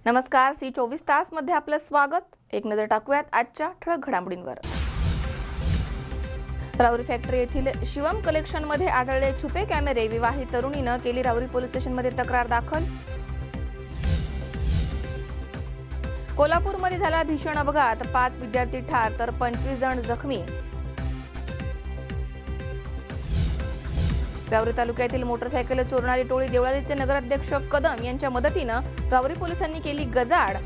नमस्कार, सी 24 मध्ये आपलं स्वागत। एक नजर टाकूयात आजच्या ठळक घडामोडींवर। राहुरी फॅक्टरी येथील शिवम कलेक्शन मध्ये आढळले छुपे कॅमेरे, विवाहित तरुणीनं केली राहुरी पोलीस स्टेशन मध्ये तक्रार दाखल। कोल्हापूरमध्ये झाला भीषण अपघात, 5 विद्यार्थी ठार तर 25 जण जखमी। राहुरी तालुक्यातील मोटरसायकल चोरणारी टोळी देवळालीचे नगराध्यक्ष कदम यांच्या मदतीने राहुरी पोलिसांनी केली गजाआड।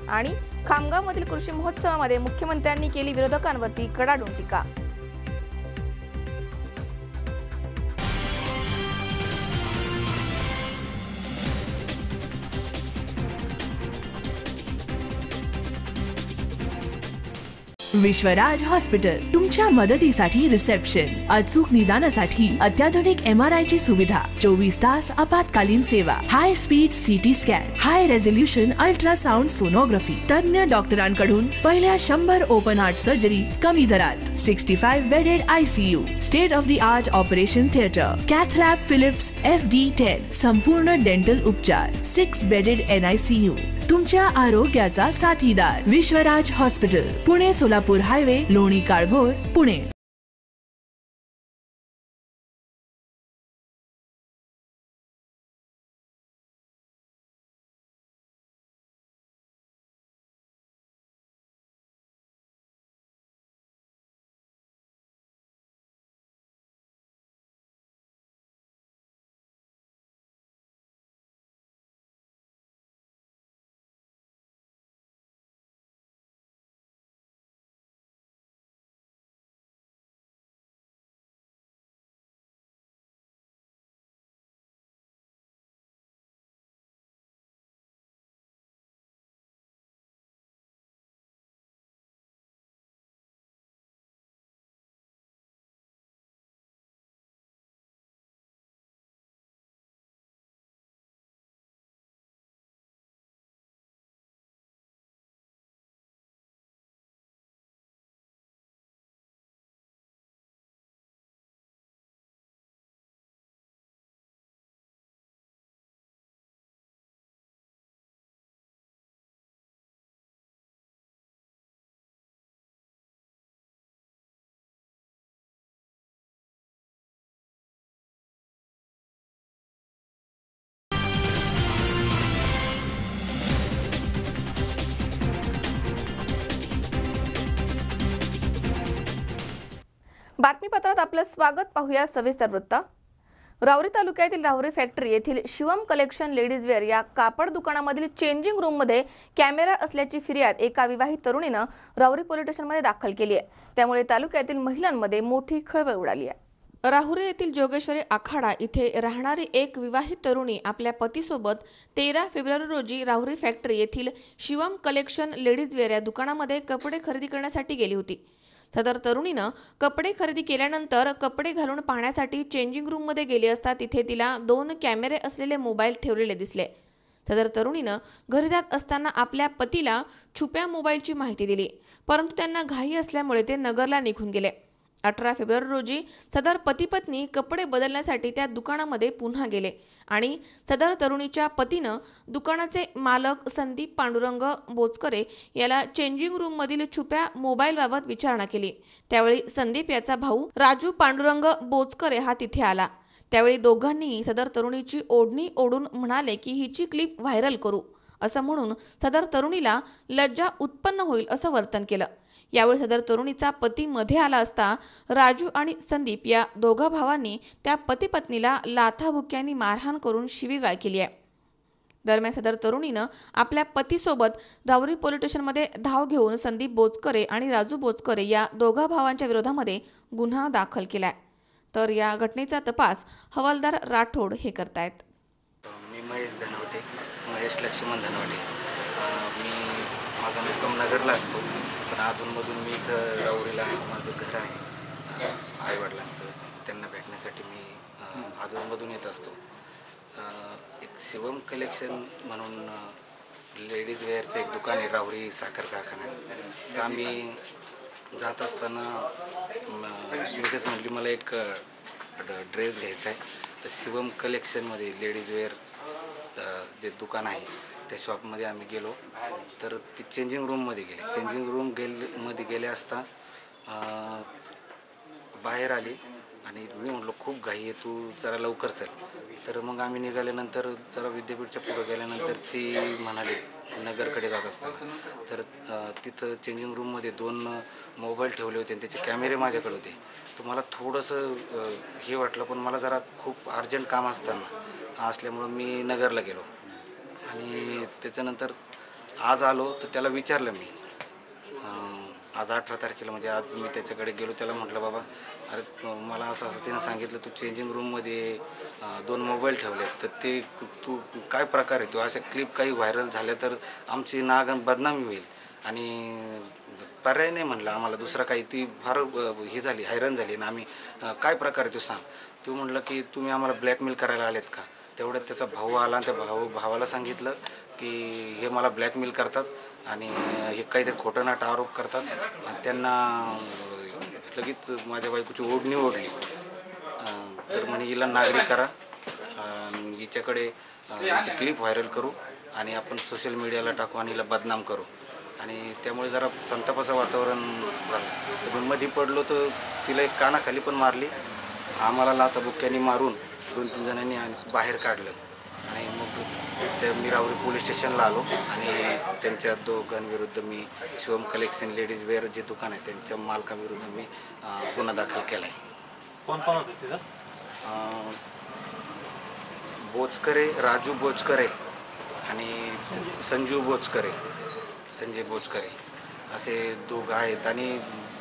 आणि खामगावमधील कृषी महोत्सवामध्ये मुख्यमंत्र्यांनी केली विरोधकांवरती कडाडून टीका। विश्वराज हॉस्पिटल तुमच्या मदतीसाठी रिसेप्शन, अचूक निदानासाठी अत्याधुनिक MRI ची सुविधा, 24 तास आपत्कालीन सेवा, हाय स्पीड CT स्कॅन, हाय रेझोल्यूशन अल्ट्रासाउंड सोनोग्राफी, तज्ञ डॉक्टरांकडून पहिल्या 100 ओपन हार्ट सर्जरी कमी दरात, 65 bedded ICU, state of the art operation theatre, cath lab Philips FD10, संपूर्ण डेंटल उपचार, 6 बेडेड NICU, तुमच्या आरोग्याचा साथीदार विश्वराज हॉस्पिटल, पुणे सोलापूर हायवे, लोणी काळभोर, पुणे। बातमीपत्रात आपलं स्वागत। पाहूया सविस्तर वृत्त। राहुरी तालुक्यातील राहुरी फॅक्टरी येथील शिवम कलेक्शन लेडीज वेअर या कापड दुकानामधील चेंजिंग रूम मध्ये कॅमेरा असल्याची फिर्याद एका विवाहित तरुणीने राहुरी पोलीस स्टेशनमध्ये दाखल केली आहे। त्यामुळे तालुक्यातील महिलांमध्ये मोठी खळबळ उडाली आहे। राहुरी येथील जोगेश्वरी आखाडा इथे राहणारी एक विवाहित तरुणी आपल्या पतीसोबत 13 फेब्रुवारी रोजी राहुरी फॅक्टरी येथील शिवम कलेक्शन लेडीज वेअर या दुकानामध्ये कपडे खरेदी करण्यासाठी गेली होती। सदर तरुणीनं कपडे खरेदी केल्यानंतर कपडे घालून पाहण्यासाठी चेंजिंग रूम मध्ये गेली असता तिथे तिला 2 कॅमेरे असलेले मोबाईल ठेवलेले दिसले। सदर तरुणीनं घरी जात असताना आपल्या पतीला छुप्या मोबाईलची माहिती दिली, परंतु त्यांना घाई असल्यामुळे ते नगरला निघून गेले। 18 फेब्रुवारी रोजी सदर पती पत्नी कपडे बदलण्यासाठी त्या दुकानामध्ये पुन्हा गेले आणि सदर तरुणीच्या पतीनं दुकानाचे मालक संदीप पांडुरंग बोचकरे याला चेंजिंग रूम मधील छुप्या मोबाईल बाबत विचारणा केली। त्यावेळी संदीप याचा भाऊ राजू पांडुरंग बोचकरे हा तिथे आला। त्यावेळी दोघांनीही सदर तरुणीची ओढणी ओढून म्हणाले की हिची क्लिप व्हायरल करू असं म्हणून सदर तरुणीला लज्जा उत्पन्न होईल असं वर्तन केलं। यावेळी सदर तरुणीचा पती मध्ये आला असता राजू आणि संदीप या दोघा भावांनी त्या पती पत्नीला लाथाबुक्क्यांनी मारहाण करून शिवीगाळ केली आहे। दरम्यान सदर तरुणीनं आपल्या पतीसोबत राहुरी पोलीस स्टेशनमध्ये धाव घेऊन संदीप बोचकरे आणि राजू बोचकरे या दोघा भावांच्या विरोधामध्ये गुन्हा दाखल केलाय। तर या घटनेचा तपास हवालदार राठोड हे करतायत। मी महेश लक्ष्मण धनवटे। मी माझा मुक्काम नगरला असतो, पण अधूनमधून मी इथं राहुरीला माझं घर आहे आईवडिलांचं, त्यांना भेटण्यासाठी मी अधूनमधून येत असतो। एक शिवम कलेक्शन म्हणून लेडीज वेअरचं एक दुकान आहे राहुरी साखर कारखान्यात। तर आम्ही जात असताना मिसेस म्हटली मला एक ड्रेस घ्यायचा आहे, तर शिवम कलेक्शनमध्ये लेडीज वेअर जे दुकान आहे त्या शॉपमध्ये आम्ही गेलो. तर ती चेंजिंग रूममध्ये गेले. चेंजिंग रूम मध्ये गेले असता बाहेर आली आणि मी म्हटलो खूप घाई आहे, तू जरा लवकर चल. तर मग आम्ही निघाल्यानंतर जरा विद्यापीठच्या पुढे गेल्यानंतर ती म्हणाली नगरकडे जात असताना. तर तिथं चेंजिंग रूममध्ये 2 मोबाईल ठेवले होते आणि त्याचे कॅमेरे माझ्याकडे होते. तर मला थोडंसं हे वाटलं, पण मला जरा खूप अर्जंट काम असल्यामुळं मी नगरला गेलो. आणि त्याच्यानंतर आज आलो तर त्याला विचारलं मी, आज 18 तारखेला म्हणजे आज मी त्याच्याकडे गेलो. त्याला म्हटलं बाबा अरे मला असं तिनं सांगितलं तू चेंजिंग रूममध्ये 2 मोबाईल ठेवले, तर ते तू काय प्रकार आहे तो, अशा क्लिप काही व्हायरल झाल्या तर आमची बदनामी होईल आणि पर्याय नाही म्हणलं आम्हाला दुसरा काही. ती फार ही झाली, हैराण झाली ना आम्ही, काय प्रकार आहे तो सांग. तू म्हटलं की तुम्ही आम्हाला ब्लॅकमेल करायला आलेत का. तेवढ्यात त्याचा भाऊ आला आणि त्या भावाला सांगितलं की हे मला ब्लॅकमेल करतात आणि हे काहीतरी खोटं नाटं आरोप करतात. आणि त्यांना लगेच माझ्या बायकोची ओढणी ओढली. तर म्हणे हिला नागरिक करा, हिच्याकडे हिची क्लिप व्हायरल करू आणि आपण सोशल मीडियाला टाकू आणि हिला बदनाम करू. आणि त्यामुळे जरा संतापाचं वातावरण झालं. तर मी मध्ये पडलो तर तिला एक कानाखाली पण मारली. आम्हाला लाथाबुक्क्यांनी मारून 2-3 जणांनी बाहेर काढलं. आणि मग मी राहुरी पोलीस स्टेशनला आलो आणि त्यांच्या दोघांविरुद्ध मी शिवम कलेक्शन लेडीज वेअर जे दुकान आहे त्यांच्या मालकाविरुद्ध मी गुन्हा दाखल केला आहे. कोण कोण होतं तिथं? बोचकरे, राजू बोचकरे आणि संजय बोचकरे असे दोघं आहेत. आणि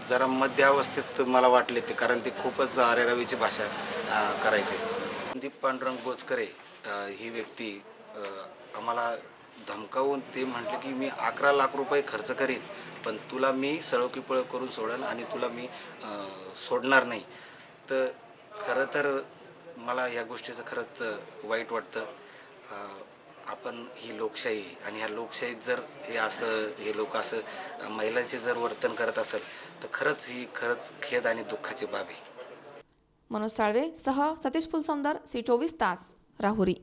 जरा मध्य अवस्थेत मला वाटले ते, कारण ते खूपच आरेरावीची भाषा करायचे. संदीप पांडुरंग बोचकरे ही व्यक्ती आम्हाला धमकावून ते म्हटले की मी 11 लाख रुपये खर्च करीन, पण तुला मी सळोकीपळ करून सोडेन आणि तुला मी सोडणार नाही. तर खरं तर मला या गोष्टीचं खरंच वाईट वाटतं. आपण ही लोकशाही आणि ह्या लोकशाहीत जर हे लोक असं महिलांशी जर वर्तन करत असेल तर खरंच खेद आणि दुःखाची बाब आहे. मनोज साळवे सह सतीश फुलसौंदर, C24 तास, राहुरी.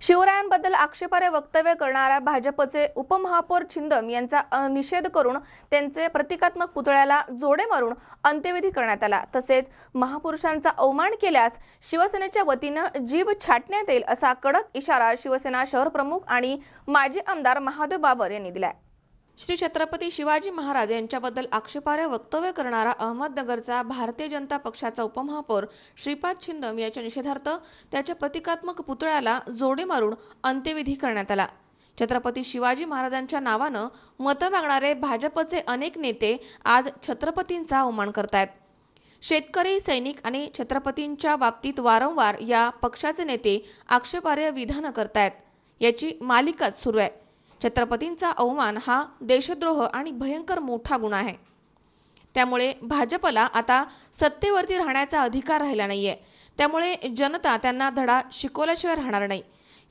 शिवरायांबद्दल आक्षेपार्ह वक्तव्य करणाऱ्या भाजपचे उपमहापौर छिंदम यांचा निषेध करून त्यांचे प्रतिकात्मक पुतळ्याला जोडे मारून अंत्यविधी करण्यात आला. तसेच महापुरुषांचा अवमान केल्यास शिवसेनेच्या वतीनं जीभ छाटण्यात येईल असा कडक इशारा शिवसेना शहर प्रमुख आणि माजी आमदार महादेव बाबर यांनी दिलाय. श्री छत्रपती शिवाजी महाराज यांच्याबद्दल आक्षेपार्ह वक्तव्य करणारा अहमदनगरचा भारतीय जनता पक्षाचा उपमहापौर श्रीपाद छिंदम याच्या निषेधार्थ त्याच्या प्रतिकात्मक पुतळ्याला जोडे मारून अंत्यविधी करण्यात आला. छत्रपती शिवाजी महाराजांच्या नावानं मतं मागणारे भाजपचे अनेक नेते आज छत्रपतींचा अवमान करतायत. शेतकरी, सैनिक आणि छत्रपतींच्या बाबतीत वारंवार या पक्षाचे नेते आक्षेपार्ह विधानं करतायत. याची मालिकाच सुरू आहे. छत्रपतींचा अवमान हा देशद्रोह आणि भयंकर मोठा गुन्हा आहे. त्यामुळे भाजपला आता सत्तेवरती राहण्याचा अधिकार राहिला नाहीये. त्यामुळे जनता त्यांना धडा शिकवल्याशिवाय राहणार नाही.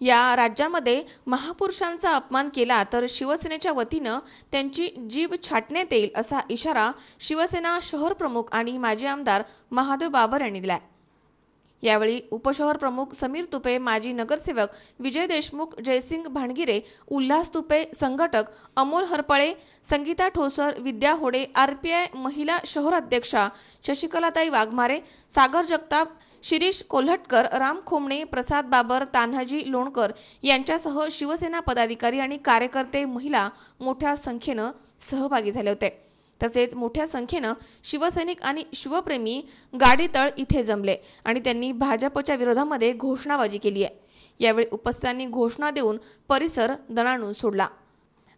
या राज्यामध्ये महापुरुषांचा अपमान केला तर शिवसेनेच्या वतीनं त्यांची जीभ छाटण्यात येईल असा इशारा शिवसेना शहर प्रमुख आणि माजी आमदार महादेव बाबर यांनी दिलाय. यावेळी उपशहर प्रमुख समीर तुपे, माजी नगरसेवक विजय देशमुख, जयसिंग भाणगिरे, उल्हास तुपे, संघटक अमोल हरपळे, संगीता ठोसर, विद्या होडे, RPI महिला शहर अध्यक्षा शशिकलाताई वाघमारे, सागर जगताप, शिरीष कोल्हटकर, राम खोमणे, प्रसाद बाबर, तान्हाजी लोणकर यांच्यासह शिवसेना पदाधिकारी आणि कार्यकर्ते, महिला मोठ्या संख्येनं सहभागी झाले होते. तसेच मोठ्या संख्येनं शिवसैनिक आणि शिवप्रेमी गाडीतळ इथे जमले आणि त्यांनी भाजपच्या विरोधामध्ये घोषणाबाजी केली आहे. यावेळी उपस्थितांनी घोषणा देऊन परिसर दणाणून सोडला.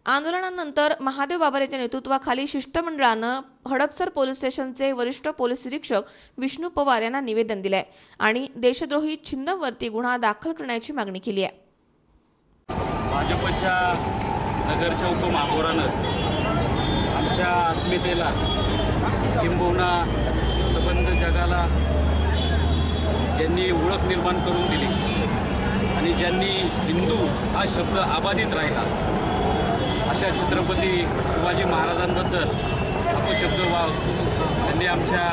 आंदोलनानंतर महादेव बाबर यांच्या नेतृत्वाखाली शिष्टमंडळानं हडपसर पोलीस स्टेशनचे वरिष्ठ पोलीस निरीक्षक विष्णू पवार यांना निवेदन दिलंय आणि देशद्रोही छिंदमवरती गुन्हा दाखल करण्याची मागणी केली आहे. भाजपच्या नगरच्या उपमहापौरानं आमच्या अस्मितेला किंबहुना संबंध जगाला ज्यांनी ओळख निर्माण करून दिली आणि ज्यांनी हिंदू हा शब्द अबाधित राहिला अशा छत्रपती शिवाजी महाराजांबद्दल अपशब्द त्यांनी आमच्या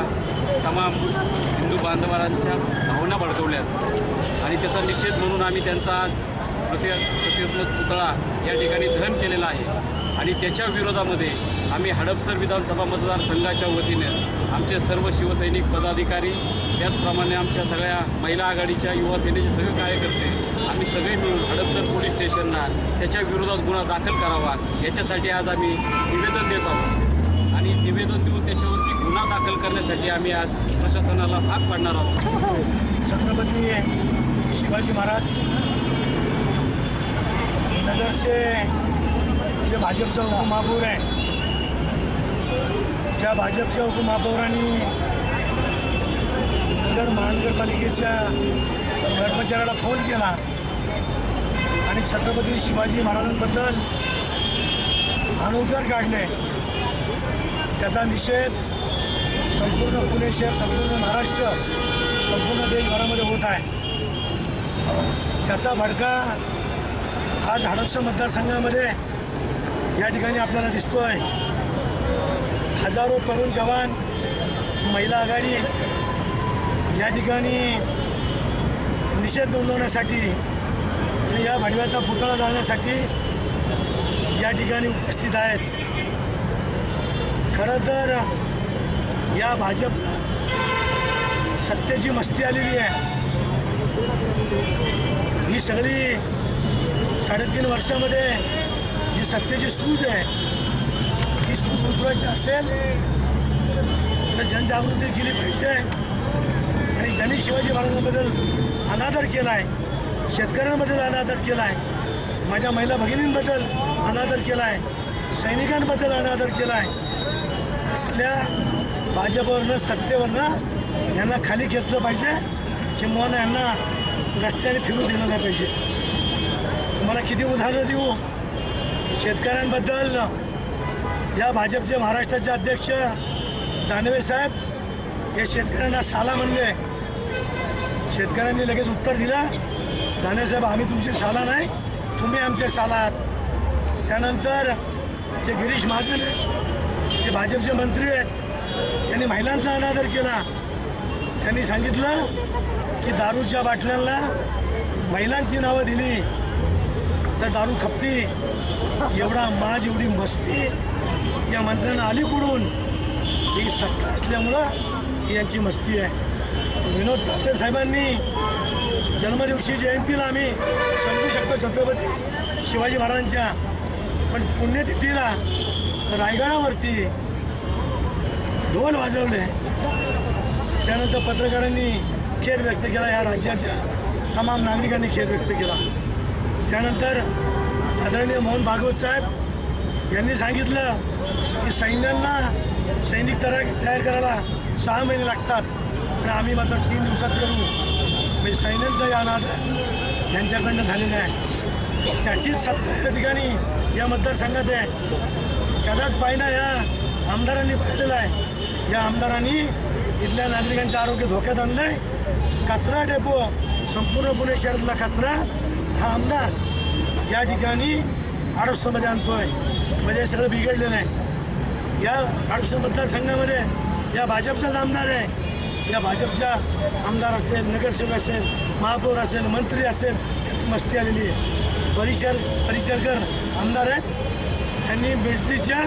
तमाम हिंदू बांधवांच्या भावना भडकवल्यात आणि त्याचा निषेध म्हणून आम्ही त्यांचा आज प्रतिकृत पुतळा या ठिकाणी दहन केलेला आहे आणि त्याच्या विरोधामध्ये आम्ही हडपसर विधानसभा मतदारसंघाच्या वतीने आमचे सर्व शिवसैनिक पदाधिकारी त्याचप्रमाणे आमच्या सगळ्या महिला आघाडीच्या युवा सेनेचे सगळे कार्यकर्ते आम्ही सगळे मिळून हडपसर पोलीस स्टेशनला त्याच्या विरोधात गुन्हा दाखल करावा याच्यासाठी आज आम्ही निवेदन देत आहोत आणि निवेदन देऊन त्याच्यावरती गुन्हा दाखल करण्यासाठी आम्ही आज प्रशासनाला भाग पाडणार आहोत। छत्रपती शिवाजी महाराज नगरचे जे भाजपचा उपमहापौर आहे त्या भाजपच्या उपमहापौरांनी नगर महानगरपालिकेच्या कर्मचाऱ्याला फोन केला आणि छत्रपती शिवाजी महाराजांबद्दल अनौद्गार काढले। त्याचा निषेध संपूर्ण पुणे शहर, संपूर्ण महाराष्ट्र, संपूर्ण देशभरामध्ये होत आहे। त्याचा भडका आज हडपसर मतदारसंघामध्ये या ठिकाणी आपल्याला दिसतोय। हजारो तरुण जवान, महिला आघाडी या ठिकाणी निषेध नोंदवण्यासाठी आणि या भडव्याचा पुतळा जाळण्यासाठी या ठिकाणी उपस्थित आहेत। खरं तर या भाजपला सत्तेची मस्ती आलेली आहे। ही सगळी 3.5 वर्षामध्ये जी सत्तेची सूज आहे ही सूज उतरवायची असेल तर जनजागृती केली पाहिजे आणि ज्यांनी शिवाजी महाराजांबद्दल अनादर केला आहे, शेतकऱ्यांबद्दल अनादर केला आहे, माझ्या महिला भगिनींबद्दल अनादर केला आहे, सैनिकांबद्दल अनादर केला आहे, असल्या भाजपवरनं सत्तेवरनं यांना खाली खेचलं पाहिजे किंवा यांना रस्त्याने फिरू दिलं नाही पाहिजे। तुम्हाला किती उदाहरणं देऊ। शेतकऱ्यांबद्दल या भाजपचे महाराष्ट्राचे अध्यक्ष दानवे साहेब हे शेतकऱ्यांना साला म्हणले। शेतकऱ्यांनी लगेच उत्तर दिलं, दानवे साहेब आम्ही तुमचे साला नाही, तुम्ही आमचे साला आहात। त्यानंतर जे गिरीश महाजन आहेत, जे भाजपचे मंत्री आहेत, त्यांनी महिलांचा अनादर केला। त्यांनी सांगितलं की दारूच्या बाटल्यांना महिलांची नावं दिली तर दारू खपती। एवढा माज, एवढी मस्ती या मंत्र्यांना अलीकडून ही सत्ता असल्यामुळं यांची मस्ती आहे। विनोद तावडे साहेबांनी जन्मदिवशी जयंतीला आम्ही समजू शकतो छत्रपती शिवाजी महाराजांच्या, पण पुण्यतिथीला रायगडावरती ढोल वाजवले। त्यानंतर पत्रकारांनी खेद व्यक्त केला, या राज्याच्या तमाम नागरिकांनी खेद व्यक्त केला। त्यानंतर आदरणीय मोहन भागवत साहेब यांनी सांगितलं की सैनिक तयार करायला 6 महिने लागतात आणि आम्ही मात्र 3 दिवसात करू। म्हणजे सैन्यांचा या अनादर यांच्याकडनं झालेला आहे। त्याचीच सत्ता या ठिकाणी या मतदारसंघात आहे, त्याचाच पायना या आमदारांनी पाहिलेला आहे। या आमदारांनी इथल्या नागरिकांचे आरोग्य धोक्यात आणलं आहे। कचरा डेपो, संपूर्ण पुणे शहरातला कचरा हा आमदार या ठिकाणी हडपसरमध्ये आणतोय, म्हणजे सगळं बिघडलेलं आहे। या हडपसर मतदारसंघामध्ये या भाजपचाच आमदार आहे। या भाजपच्या आमदार असेल, नगरसेवक असेल, महापौर असेल, मंत्री असेल, मस्ती आलेली आहे। परिचारकर आमदार आहेत, त्यांनी मिलिटरीच्या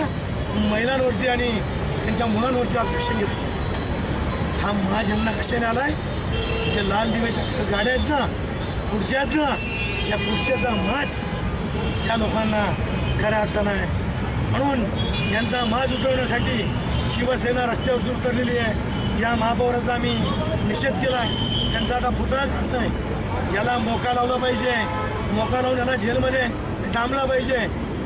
महिलांवरती आणि त्यांच्या मुलांवरती ऑब्जेक्शन घेतलं। हा माज यांना कशाने आला आहे? जे लाल दिव्याच्या गाड्या आहेत ना, पुढच्या आहेत ना, या पुढच्याचा माज या लोकांना खऱ्या अर्थानं आहे। म्हणून यांचा माज उतरवण्यासाठी शिवसेना रस्त्यावरती उतरलेली आहे। या महापौराचा आम्ही निषेध केला आहे। त्यांचा आता पुतळा झाला आहे, याला मोका लावला पाहिजे, मोका लावून याला जेलमध्ये डांबला पाहिजे।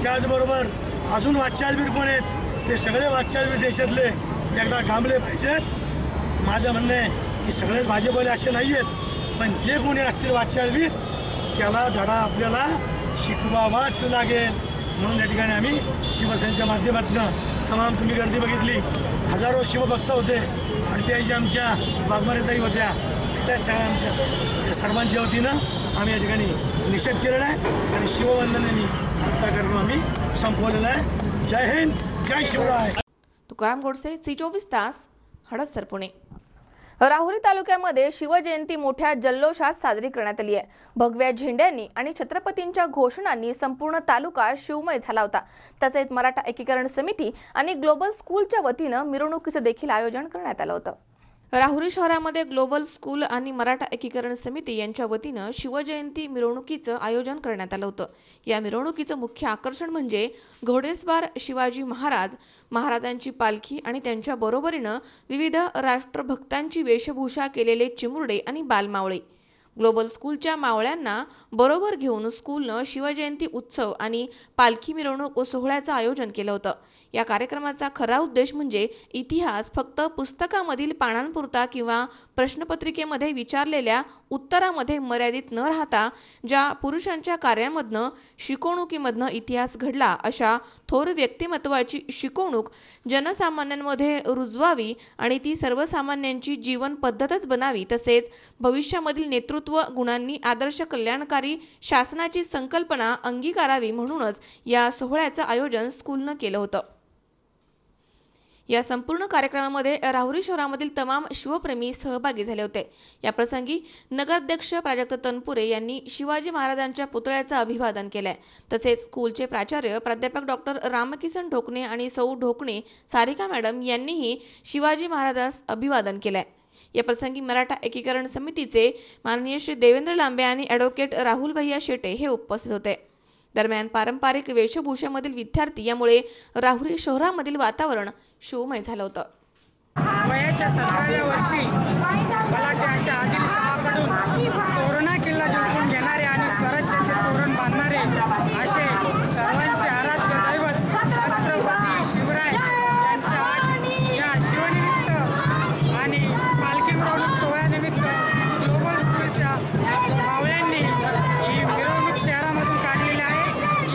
त्याचबरोबर अजून वाचाळवीर पण आहेत, ते सगळे वाचाळवीर देशातले एकदा डांबले पाहिजेत। माझं म्हणणं आहे की सगळेच भाजपवाले असे नाही आहेत, पण जे कोणी असतील वाचाळवीर त्याला धडा आपल्याला शिकवावाच लागेल। म्हणून या ठिकाणी आम्ही शिवसेनेच्या माध्यमातून तमाम तुम्ही गर्दी बघितली, हजारो शिवभक्त होते, RPIच्या आमच्या वाघमारेताई होत्या, सगळ्या आमच्या या सर्वांच्या वतीनं आम्ही या ठिकाणी निषेध केलेला आहे आणि शिववंदनेने आजचा कार्यक्रम आम्ही संपवलेला आहे। जय हिंद, जय शिवराय। तुकाराम गोडसे, C24 तास, हडपसर, पुणे। राहुरी तालुक्यामध्ये शिवजयंती मोठ्या जल्लोषात साजरी करण्यात आली आहे। भगव्या झेंड्यांनी आणि छत्रपतींच्या घोषणांनी संपूर्ण तालुका शिवमय झाला होता। तसेच मराठा एकीकरण समिती आणि ग्लोबल स्कूलच्या वतीनं मिरवणुकीचं देखील आयोजन करण्यात आलं होतं। राहुरी शहरामध्ये ग्लोबल स्कूल आणि मराठा एकीकरण समिती यांच्या वतीनं शिवजयंती मिरवणुकीचं आयोजन करण्यात आलं होतं। या मिरवणुकीचं मुख्य आकर्षण म्हणजे घोडेस्वार शिवाजी महाराजांची पालखी आणि त्यांच्या बरोबरीनं विविध राष्ट्रभक्तांची वेशभूषा केलेले चिमुरडे आणि बालमावळे। ग्लोबल स्कूलच्या मावळ्यांना बरोबर घेऊन स्कूलनं शिवजयंती उत्सव आणि पालखी मिरवणूक सोहळ्याचं आयोजन केलं होतं। या कार्यक्रमाचा खरा उद्देश म्हणजे इतिहास फक्त पुस्तकामधील पानांपुरता किंवा प्रश्नपत्रिकेमध्ये विचारलेल्या उत्तरामध्ये मर्यादित न राहता ज्या पुरुषांच्या कार्यामधनं शिकवणुकीमधनं इतिहास घडला अशा थोर व्यक्तिमत्वाची शिकवणूक जनसामान्यांमध्ये रुजवावी आणि ती सर्वसामान्यांची जीवन पद्धतच बनावी। तसेच भविष्यामधील नेतृत्व गुणांनी आदर्श कल्याणकारी शासनाची संकल्पना अंगीकारावी म्हणूनच या सोहळ्याचं आयोजन स्कूलनं केलं होतं। या संपूर्ण कार्यक्रमामध्ये राहुरी शहरामधील तमाम शिवप्रेमी सहभागी झाले होते। या प्रसंगी नगराध्यक्ष प्राजक्त तनपुरे यांनी शिवाजी महाराजांच्या पुतळ्याचं अभिवादन केलंय। तसेच स्कूलचे प्राचार्य प्राध्यापक डॉक्टर रामकिसन ढोकणे आणि सौ ढोकणे सारिका मॅडम यांनीही शिवाजी महाराजांस अभिवादन केलंय। या प्रसंगी मराठा एकीकरण समितीचे माननीय श्री देवेंद्र लांबे आणि ॲडव्होकेट राहुल भैया शेटे हे उपस्थित होते। दरम्यान पारंपरिक वेशभूषेमधील विद्यार्थी यामुळे राहुरी शहरामधील वातावरण शिवमय झालं होतं। वयाच्या 17व्या वर्षी बलाढ्य अशा आदिलशहाकडून तोरणा किल्ला जिंकून घेणारे आणि स्वराज्याचे तोरण बांधणारे असे सर्वांचे आराध्य दैवत छत्रपती शिवराय यांच्या आज या शिवनिमित्त आणि पालखी मिरवणूक सोहळ्यानिमित्त ग्लोबल स्कूलच्या मावळ्यांनी ही मिरवणूक शहरामधून काढलेली आहे।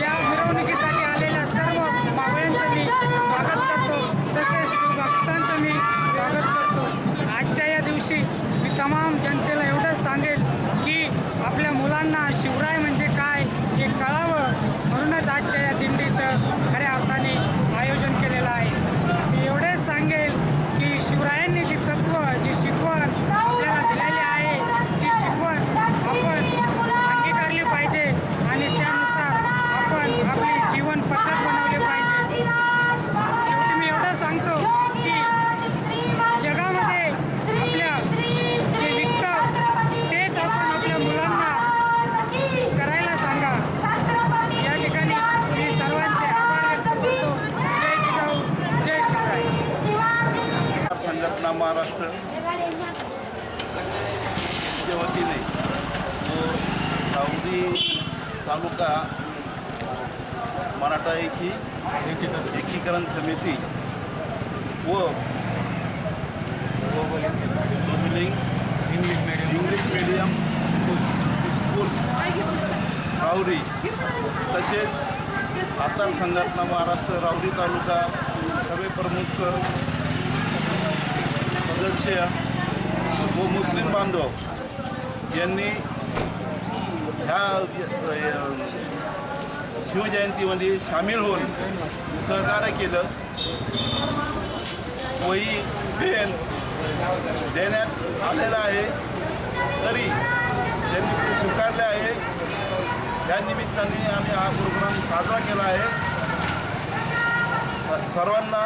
या मिरवणुकीसाठी आलेल्या सर्व मावळ्यांचं मी स्वागत करतो, तसेच शिवभक्तांचं मी स्वागत करतो। आजच्या या दिवशी मी तमाम जनतेला एवढंच सांगेल की आपल्या मुलांना शिवराय म्हणजे काय हे कळावं, म्हणूनच आजच्या या दिंडीचं खऱ्या अर्थाने आयोजन केलेलं आहे। मी एवढेच सांगेल की शिवरायांनी जी तत्त्व जी शिकवण आपल्याला दिलेली आहे ती शिकवण आपण अंगीकारली पाहिजे आणि त्यानुसार आपण आपली जीवन पद्धत बनवली पाहिजे। शेवटी मी एवढं सांगतो की जगामध्ये आपल्या जे विकतं तेच आपण आपल्या मुलांना करायला सांगा। या ठिकाणी मी सर्वांचे आभार व्यक्त करतो। जय जिजाऊ, जय शिवराय। संघटना महाराष्ट्र च्या वतीने राहुरी तालुका मराठा एकीकरण समिती व इंग्लिश मीडियम स्कूल राहुरी तसेच आधार संघटना महाराष्ट्र राहुरी तालुका सर्व प्रमुख सदस्य व मुस्लिम बांधव यांनी ह्या शिवजयंतीमध्ये सामील होऊन सहकार्य केलं। वही पेन देण्यात आलेला आहे, तरी त्यांनी ते स्वीकारले आहे। त्या निमित्ताने आम्ही हा प्रोग्राम साजरा केला आहे। सर्वांना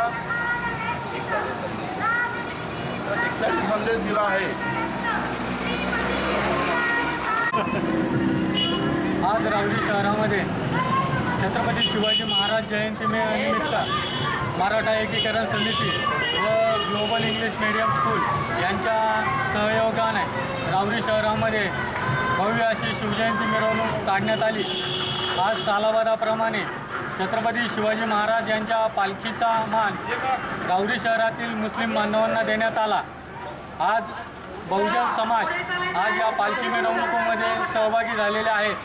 एकताची संदेश दिला आहे। आज राहुरी शहरामध्ये छत्रपती शिवाजी महाराज जयंती निमित्त मराठा एकीकरण समिती व ग्लोबल इंग्लिश मीडियम स्कूल यांच्या सहयोगाने राहुरी शहरामध्ये भव्य अशी शिवजयंती मिरवणूक काढण्यात आली। आज सालाबादाप्रमाणे छत्रपती शिवाजी महाराज यांच्या पालखीचा मान राहुरी शहरातील मुस्लिम बांधवांना देण्यात आला। आज बहुजन समाज आज या पालखी मिरवणुकीमध्ये सहभागी झालेले आहेत।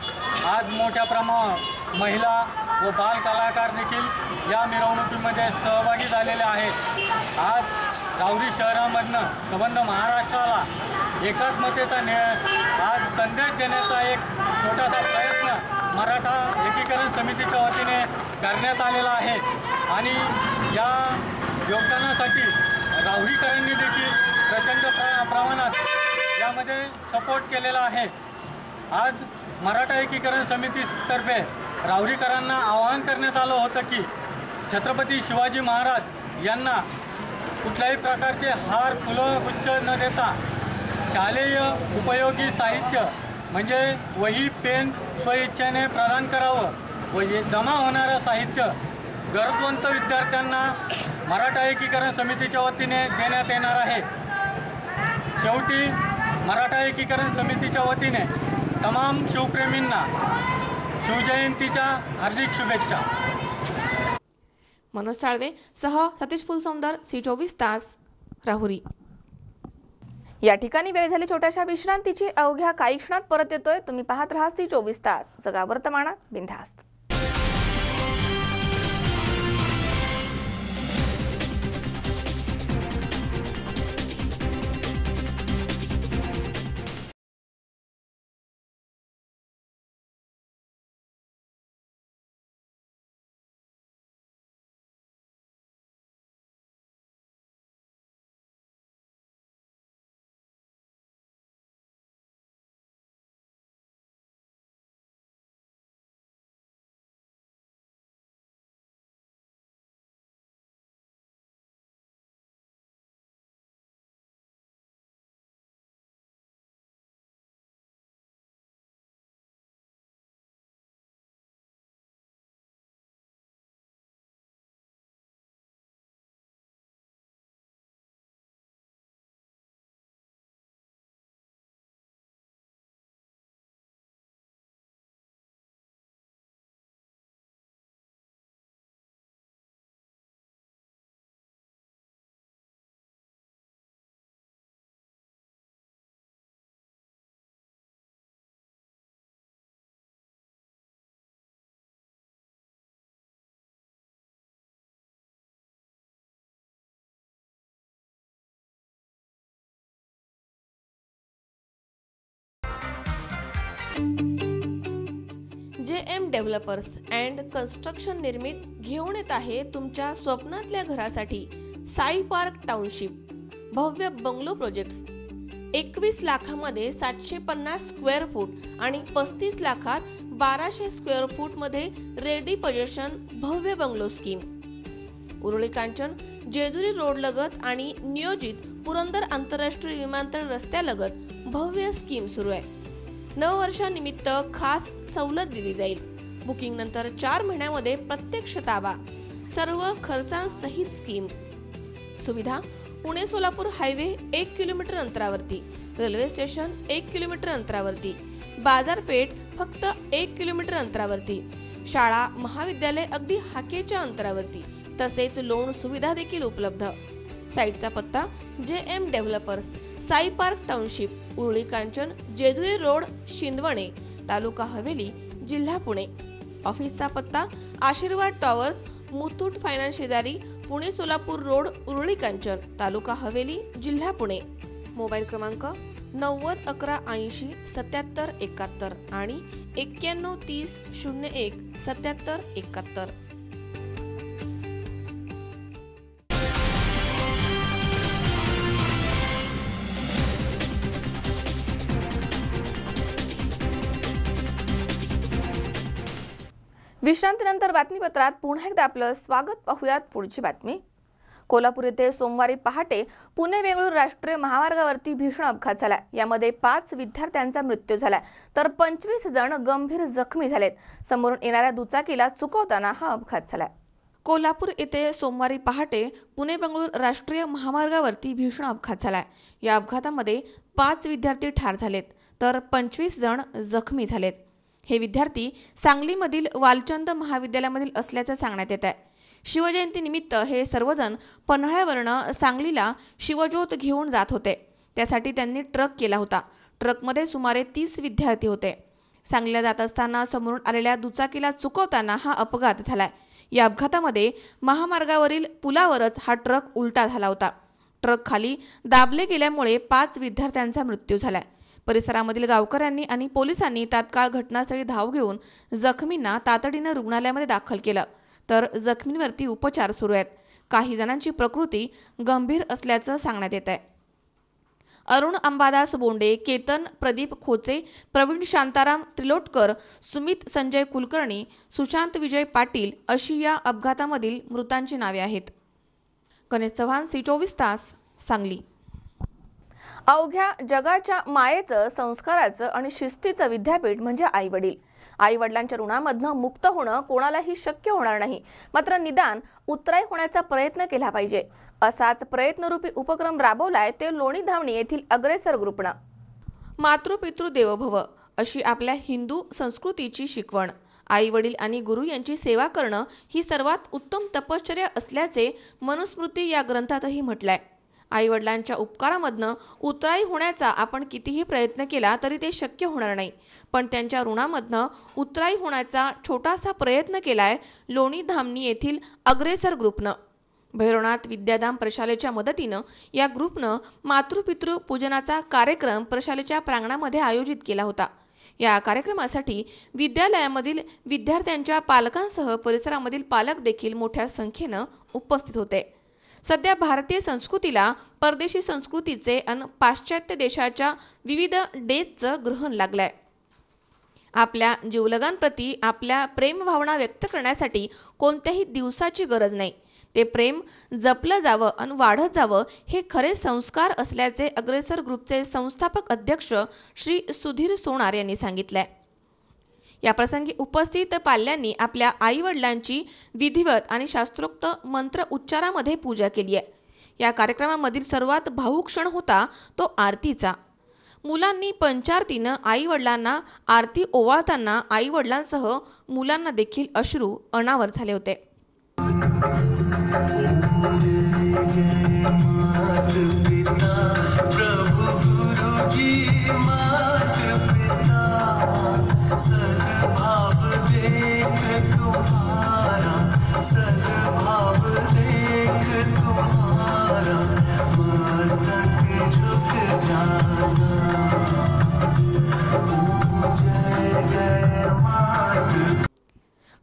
आज मोठ्या प्रमाणात महिला व बाल कलाकार देखील या मिरवणुकीमध्ये सहभागी झालेले आहेत। आज राहुरी शहरामधनं संबंध महाराष्ट्राला एकात्मतेचा आज संदेश देण्याचा एक छोटासा प्रयत्न मराठा एकीकरण समितीच्या वतीने करण्यात आलेला आहे आणि या योगदानासाठी राहुरीकरांनी देखील प्रचंड प्रमाणात यामध्ये सपोर्ट केलेला आहे। आज मराठा एकीकरण समितीतर्फे राहुरीकरांना आवाहन करण्यात आलं होतं की छत्रपती शिवाजी महाराज यांना कुठल्याही प्रकारचे हार फुलं गुच्छ न देता शालेय उपयोगी साहित्य म्हणजे वही पेन स्वइच्छेने प्रदान करावं व जमा होणारं साहित्य गरजवंत विद्यार्थ्यांना मराठा एकीकरण समितीच्या वतीने देण्यात येणार आहे। शेवटी मराठा एकीकरण समितीच्या वतीने तमाम शिवप्रेमींना शिवजयंतीच्या हार्दिक शुभेच्छा। मनोज साळवे सह सतीश फुलसौंदर, C24 तास, राहुरी। या ठिकाणी वेळ झाली छोट्याशा विश्रांतीची। अवघ्या काही क्षणात परत येतोय। तुम्ही पाहत राहा C24 तास, जगा वर्तमानात बिनधास्त। JM डेव्हलपर्स अँड कन्स्ट्रक्शन निर्मित घेऊन येत आहे तुमच्या स्वप्नातल्या घरासाठी साई पार्क टाउनशिप भव्य बंगलो प्रोजेक्ट्स। 21 लाखामध्ये 750 स्क्वेअर फूट आणि 35 लाखात 1200 स्क्वेअर फूट मध्ये रेडी पोजेशन भव्य bungalow scheme. Uruli Kanchan Jejuri road लगत आणि नियोजित पुरंदर आंतरराष्ट्रीय विमानतळ रस्त्यालगत भव्य स्कीम सुरू आहे। नववर्षानिमित्त खास सवलत दिली जाईल। बुकिंग नंतर 4 महिन्यामध्ये प्रत्यक्ष ताबा, सर्व खर्चांसहित स्कीम। सुविधा पुणे सोलापूर हायवे 1 किलोमीटर अंतरावरती, रेल्वे स्टेशन 1 किलोमीटर अंतरावरती, बाजारपेठ फक्त 1 किलोमीटर अंतरावरती, शाळा महाविद्यालय अगदी हाकेच्या अंतरावरती, तसेच लोन सुविधा देखील उपलब्ध। साइटचा पत्ता JM developers, Sai park township, Uruli Kanchan, Jejuri road, Shindawane, तालुका हवेली, जिल्हा पुणे। ऑफिसचा पत्ता आशीर्वाद टॉवर्स, मुथूट फायनान्स शेजारी, पुणे सोलापूर रोड, उरुळी कांचन, तालुका हवेली, जिल्हा पुणे। मोबाईल क्रमांक 90 11 80 77 71 आणि 91 30 01 77 71। विश्रांतीनंतर बातमीपत्रात पुन्हा एकदा आपलं स्वागत। पाहूयात पुढची बातमी। कोल्हापूर येथे सोमवारी पहाटे पुणे बेंगळूर राष्ट्रीय महामार्गावरती भीषण अपघात झाला। यामध्ये 5 विद्यार्थ्यांचा मृत्यू झाला तर 25 जण गंभीर जखमी झालेत। समोरून येणाऱ्या दुचाकीला चुकवताना हा अपघात झाला। कोल्हापूर येथे सोमवारी पहाटे पुणे बेंगळूर राष्ट्रीय महामार्गावरती भीषण अपघात झाला। या अपघातामध्ये 5 विद्यार्थी ठार झालेत तर 25 जण जखमी झालेत। हे विद्यार्थी सांगलीमधील वालचंद महाविद्यालयामधील असल्याचं सांगण्यात येत आहे। शिवजयंती निमित्त हे सर्वजण पन्हाळ्यावरून सांगलीला शिवज्योत घेऊन जात होते। त्यासाठी त्यांनी ट्रक केला होता। ट्रकमध्ये सुमारे 30 विद्यार्थी होते। सांगलीला जात असताना समोरून आलेल्या दुचाकीला चुकवताना हा अपघात झालाय। या अपघातामध्ये महामार्गावरील पुलावरच हा ट्रक उलटा झाला होता। ट्रक खाली दाबले गेल्यामुळे 5 विद्यार्थ्यांचा मृत्यू झालाय। परिसरामधील गावकऱ्यांनी आणि पोलिसांनी तात्काळ घटनास्थळी धाव घेऊन जखमींना तातडीने रुग्णालयामध्ये दाखल केलं तर जखमींवरती उपचार सुरू आहेत। काही जणांची प्रकृती गंभीर असल्याचं सांगण्यात येत आहे। अरुण अंबादास बोंडे, केतन प्रदीप खोचे, प्रवीण शांताराम त्रिलोटकर, सुमित संजय कुलकर्णी, सुशांत विजय पाटील अशी या अपघातामधील मृतांची नावे आहेत. गणेश चव्हाण, C24 तास, सांगली. अवघ्या जगाच्या मायेचं, संस्काराचं आणि शिस्तीचं विद्यापीठ म्हणजे आई-वडील. आई-वडिलांच्या ऋणामधनं मुक्त होणं कोणालाही शक्य होणार नाही, मात्र निदान उतराई होण्याचा प्रयत्न केला पाहिजे. असाच प्रयत्नरूपी उपक्रम राबवलाय ते लोणी धामणी येथील अग्रेसर ग्रुपनं. मातृपितृ देवोभव अशी आपल्या हिंदू संस्कृतीची शिकवण. आई वडील आणि गुरु यांची सेवा करणं ही सर्वात उत्तम तपश्चर्या असल्याचे मनुस्मृती या ग्रंथातही म्हटलंय. आई वडिलांच्या उपकारामधनं उतराई होण्याचा आपण कितीही प्रयत्न केला तरी ते शक्य होणार नाही, पण त्यांच्या ऋणामधनं उतराई होण्याचा छोटासा प्रयत्न केलाय लोणी धामणी येथील अग्रेसर ग्रुपनं. भैरवनाथ विद्याधाम प्रशालेच्या मदतीनं या ग्रुपनं मातृपितृ पूजनाचा कार्यक्रम प्रशालेच्या प्रांगणामध्ये आयोजित केला होता. या कार्यक्रमासाठी विद्यालयामधील विद्यार्थ्यांच्या पालकांसह परिसरामधील पालक देखील मोठ्या संख्येनं उपस्थित होते. सध्या भारतीय संस्कृतीला परदेशी संस्कृतीचे आणि पाश्चात्य देशाच्या विविध डेजचं ग्रहण लागलंय. आपल्या जीवलगांप्रती आपल्या प्रेमभावना व्यक्त करण्यासाठी कोणत्याही दिवसाची गरज नाही. ते प्रेम जपलं जावं आणि वाढत जावं हे खरे संस्कार असल्याचे अग्रेसर ग्रुपचे संस्थापक अध्यक्ष श्री सुधीर सोनार यांनी सांगितलंय. या प्रसंगी उपस्थित पाल्यांनी आपल्या आई वडिलांची विधिवत आणि शास्त्रोक्त मंत्र उच्चारामध्ये पूजा केली आहे. या कार्यक्रमामधील सर्वात भावूक क्षण होता तो आरतीचा. मुलांनी पंचारतीनं आई वडिलांना आरती ओवाळताना आई वडिलांसह मुलांना देखील अश्रू अनावर झाले होते.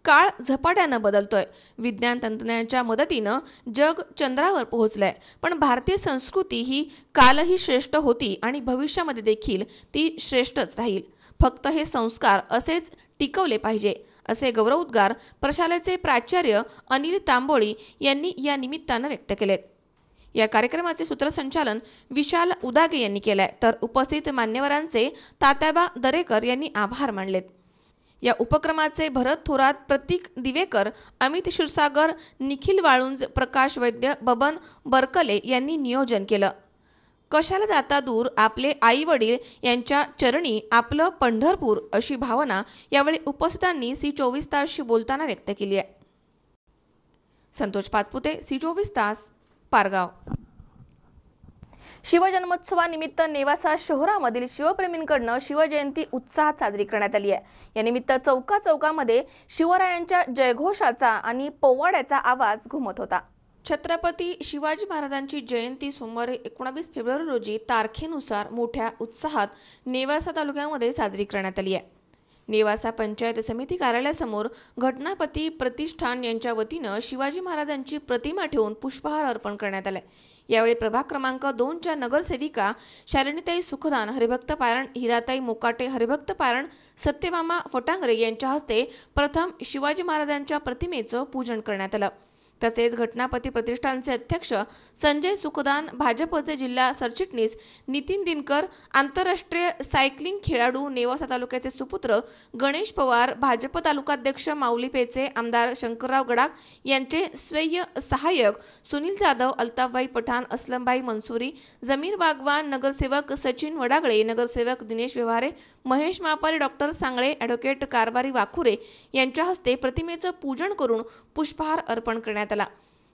काळ झपाट्यानं बदलतोय. विज्ञान तंत्रज्ञानाच्या मदतीनं जग चंद्रावर पोहोचलंय, पण भारतीय संस्कृती ही कालही श्रेष्ठ होती आणि भविष्यामध्ये देखील ती श्रेष्ठच राहील. फक्त हे संस्कार असेच टिकवले पाहिजे असे गौरवोद्गार प्रशालेचे प्राचार्य अनिल तांबोळी यांनी या निमित्तानं व्यक्त केलेत. या कार्यक्रमाचे सूत्रसंचालन विशाल उदागे यांनी केलंय, तर उपस्थित मान्यवरांचे तात्याबा दरेकर यांनी आभार मानलेत. या उपक्रमाचे भरत थोरात, प्रतीक दिवेकर, अमित क्षीरसागर, निखिल वाळुंज, प्रकाश वैद्य, बबन बरकले यांनी नियोजन केलं. कशाला जाता दूर आपले आई वडील यांच्या चरणी आपलं पंढरपूर अशी भावना यावेळी उपस्थितांनी C24 तासशी बोलताना व्यक्त केली आहे. संतोष पाचपुते, C24 तास, पारगाव. शिवजन्मोत्सवानिमित्त नेवासा शहरामधील शिवप्रेमींकडून शिवजयंती उत्साहात साजरी करण्यात आली आहे. या निमित्त चौकामध्ये शिवरायांच्या जयघोषाचा आणि पोवाड्याचा आवाज घुमत होता. छत्रपती शिवाजी महाराजांची जयंती सोमवारी 19 फेब्रुवारी रोजी तारखेनुसार मोठ्या उत्साहात नेवासा तालुक्यामध्ये साजरी करण्यात आली आहे. नेवासा पंचायत समिती कार्यालयासमोर घटनापती प्रतिष्ठान यांच्या वतीनं शिवाजी महाराजांची प्रतिमा ठेवून पुष्पहार अर्पण करण्यात आले. यावेळी प्रभाग क्रमांक 2च्या नगरसेविका शालिनीताई सुखदान, हरिभक्त पारण हिराताई मोकाटे, हरिभक्त पारण सत्यभामा फटांगरे यांच्या हस्ते प्रथम शिवाजी महाराजांच्या प्रतिमेचं पूजन करण्यात आलं. तसेच घटनापती प्रतिष्ठानचे अध्यक्ष संजय सुखदान, भाजपचे जिल्हा सरचिटणीस नितीन दिनकर, आंतरराष्ट्रीय सायकलिंग खेळाडू नेवासा तालुक्याचे सुपुत्र गणेश पवार, भाजप तालुकाध्यक्ष माऊली पेचे, आमदार शंकरराव गडाख यांचे स्वयं सहाय्यक सुनील जाधव, अल्ताफभाई पठाण, असलमभाई मंसुरी, जमीर बागवान, नगरसेवक सचिन वडागळे, नगरसेवक दिनेश व्यवहारे, महेश मापारी, डॉक्टर सांगळे, ॲडव्होकेट कारभारी वाखुरे यांच्या हस्ते प्रतिमेचं पूजन करून पुष्पहार अर्पण करण्यात आला.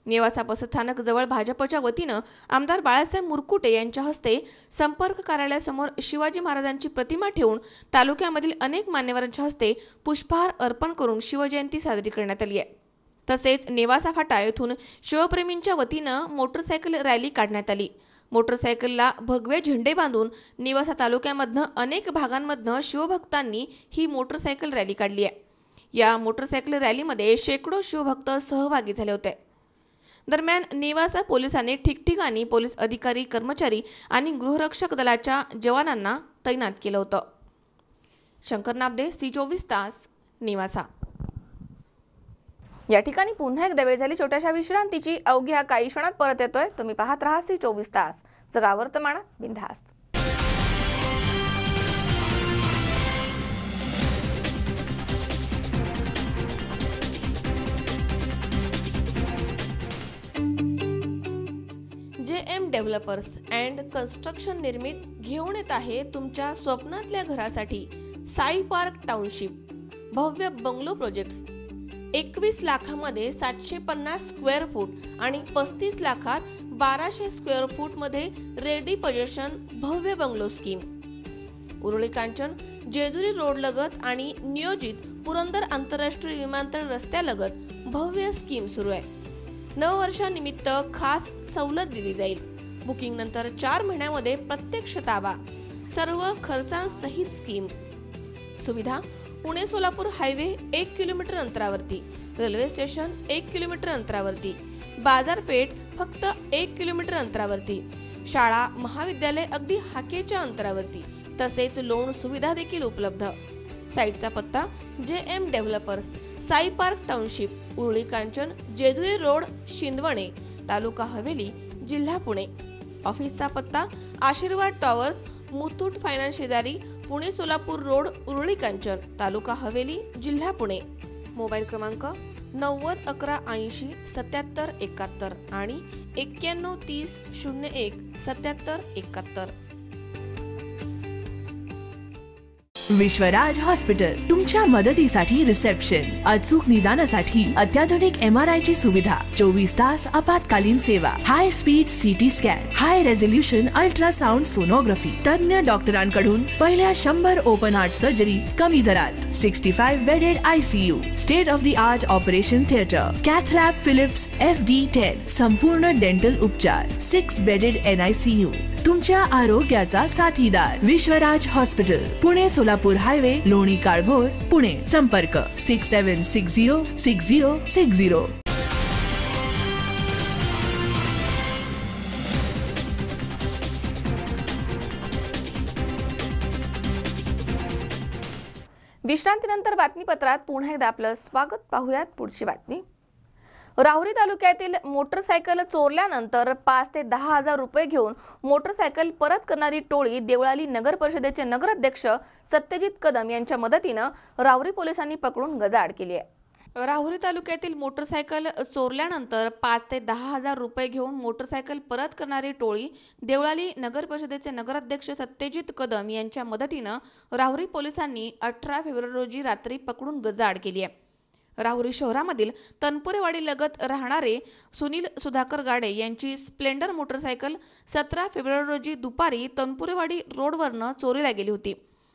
नेवासा बसस्थानक जवळ भाजपच्या वतीनं आमदार बाळासाहेब मुरकुटे यांच्या हस्ते संपर्क कार्यालयासमोर शिवाजी महाराजांची प्रतिमा ठेवून तालुक्यामधील अनेक मान्यवरांच्या हस्ते पुष्पहार अर्पण करून शिवजयंती साजरी करण्यात आली आहे. तसेच नेवासा फाटा येथून शिवप्रेमींच्या वतीनं मोटरसायकल रॅली काढण्यात आली. मोटरसायकलला भगवे झेंडे बांधून नेवासा तालुक्यामधनं अनेक भागांमधनं शिवभक्तांनी ही मोटरसायकल रॅली काढली आहे. या मोटरसायकल रॅलीमध्ये शेकडो शिवभक्त सहभागी झाले होते. दरम्यान नेवासा पोलिसांनी ठिकठिकाणी पोलीस अधिकारी, कर्मचारी आणि गृहरक्षक दलाच्या जवानांना तैनात केलं होतं. शंकर नाबदे, सी24 तास, नेवासा. या ठिकाणी पुन्हा एकदा वेळ झाली छोट्याशा विश्रांतीची. अवघ्या काही क्षणात परत येतोय. तुम्ही पाहत राहा सी24 तास, जगा वर्तमानात बिनधास्त. JM डेव्हलपर्स अँड कन्स्ट्रक्शन निर्मित घेऊन येत आहे तुमच्या स्वप्नातल्या घरासाठी साई पार्क टाउनशिप भव्य बंगलो प्रोजेक्ट्स. 21 लाखामध्ये 750 स्क्वेअर फूट आणि 35 लाखात 1200 स्क्वेअर फूट मध्ये रेडी पोझिशन भव्य bungalow scheme. Uruli Kanchan Jejuri road लगत आणि नियोजित पुरंदर आंतरराष्ट्रीय विमानतळ रस्त्यालगत भव्य स्कीम सुरू आहे. नववर्षानिमित्त खास सवलत दिली जाईल. बुकिंग नंतर 4 महिन्यामध्ये प्रत्यक्ष ताबा. सर्व खर्चांसहित स्कीम. सुविधा: पुणे सोलापूर हायवे 1 किलोमीटर अंतरावरती, रेल्वे स्टेशन 1 किलोमीटर अंतरावरती, बाजारपेठ फक्त 1 किलोमीटर अंतरावरती, शाळा महाविद्यालय अगदी हाकेच्या अंतरावरती, तसेच लोन सुविधा देखील उपलब्ध. साईटचा पत्ता: JM developers, Sai park township, Uruli Kanchan, Jejuri road, Shindawane, तालुका हवेली, जिल्हा पुणे. ऑफिसचा पत्ता: आशीर्वाद टॉवर्स, मुथूट फायनान्स शेजारी, पुणे सोलापूर रोड, उरुळी कांचन, तालुका हवेली, जिल्हा पुणे. मोबाईल क्रमांक 90 11 80 77 71 आणि 91 30 01 77 71. विश्वराज हॉस्पिटल, तुमच्या मदतीसाठी रिसेप्शन, अचूक निदानासाठी अत्याधुनिक MRI ची सुविधा, 24 तास आपत्कालीन सेवा, हाय स्पीड CT स्कॅन, हाय रेझोल्युशन अल्ट्रासाउंड सोनोग्राफी, तज्ञ डॉक्टरांकडून पहिल्या 100 ओपन हार्ट सर्जरी कमी दरात, 65 bedded ICU, state of the art operation theatre, cath lab Philips FD10, संपूर्ण डेंटल उपचार, 6 बेडेड NICU. तुमच्या आरोग्याचा साथीदार विश्वराज हॉस्पिटल, पुणे सोलापूर हायवे, लोणी काळभोर, पुणे. संपर्क 67606060. विश्रांतीनंतर बातमीपत्रात पुन्हा एकदा आपलं स्वागत. पाहूयात पुढची बातमी. राहुरी तालुक्यातील मोटरसायकल चोरल्यानंतर 5 ते 10 हजार रुपये घेऊन मोटरसायकल परत करणारी टोळी देवळाली नगर परिषदेचे नगराध्यक्ष सत्यजित कदम यांच्या मदतीनं राहुरी पोलिसांनी पकडून गजाआड केली आहे. राहुरी तालुक्यातील मोटरसायकल चोरल्यानंतर 5 ते 10 हजार रुपये घेऊन मोटरसायकल परत करणारी टोळी देवळाली नगर परिषदेचे नगराध्यक्ष सत्यजित कदम यांच्या मदतीनं राहुरी पोलिसांनी 18 फेब्रुवारी रोजी रात्री पकडून गजाआड केली आहे. राहुरी शहरामधील तनपुरेवाडी लगत राहणारे सुनील सुधाकर गाडे यांची स्प्लेंडर मोटरसायकल 17 फेब्रुवारी रोजी दुपारी तनपुरेवाडी रोडवरनं चोरीला गेली होती.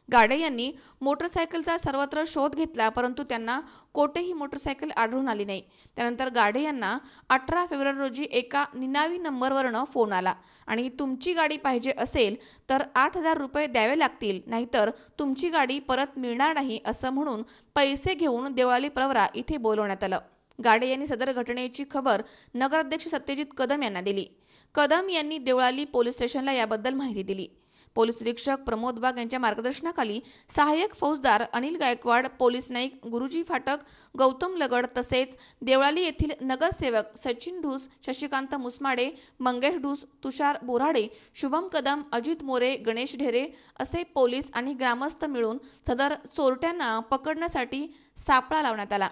गाडे यांनी मोटरसायकलचा सर्वत्र शोध घेतला, परंतु त्यांना कोठेही मोटरसायकल आढळून आली नाही. त्यानंतर गाडे यांना 18 फेब्रुवारी रोजी एका निनावी नंबरवरनं फोन आला आणि तुमची गाडी पाहिजे असेल तर 8,000 रुपये द्यावे लागतील, नाहीतर तुमची गाडी परत मिळणार नाही असं म्हणून पैसे घेऊन देवळाली प्रवरा इथे बोलवण्यात आलं. गाडे यांनी सदर घटनेची खबर नगराध्यक्ष सत्यजित कदम यांना दिली. कदम यांनी देवळाली पोलीस स्टेशनला याबद्दल माहिती दिली. पोलीस निरीक्षक प्रमोद वाघ यांच्या मार्गदर्शनाखाली सहाय्यक फौजदार अनिल गायकवाड, पोलीस नाईक गुरुजी फाटक, गौतम लगड तसेच देवळाली येथील नगरसेवक सचिन ढूस, शशिकांत मुसमाडे, मंगेश ढूस, तुषार बोराडे, शुभम कदम, अजित मोरे, गणेश ढेरे असे पोलीस आणि ग्रामस्थ मिळून सदर चोरट्यांना पकडण्यासाठी सापळा लावण्यात आला.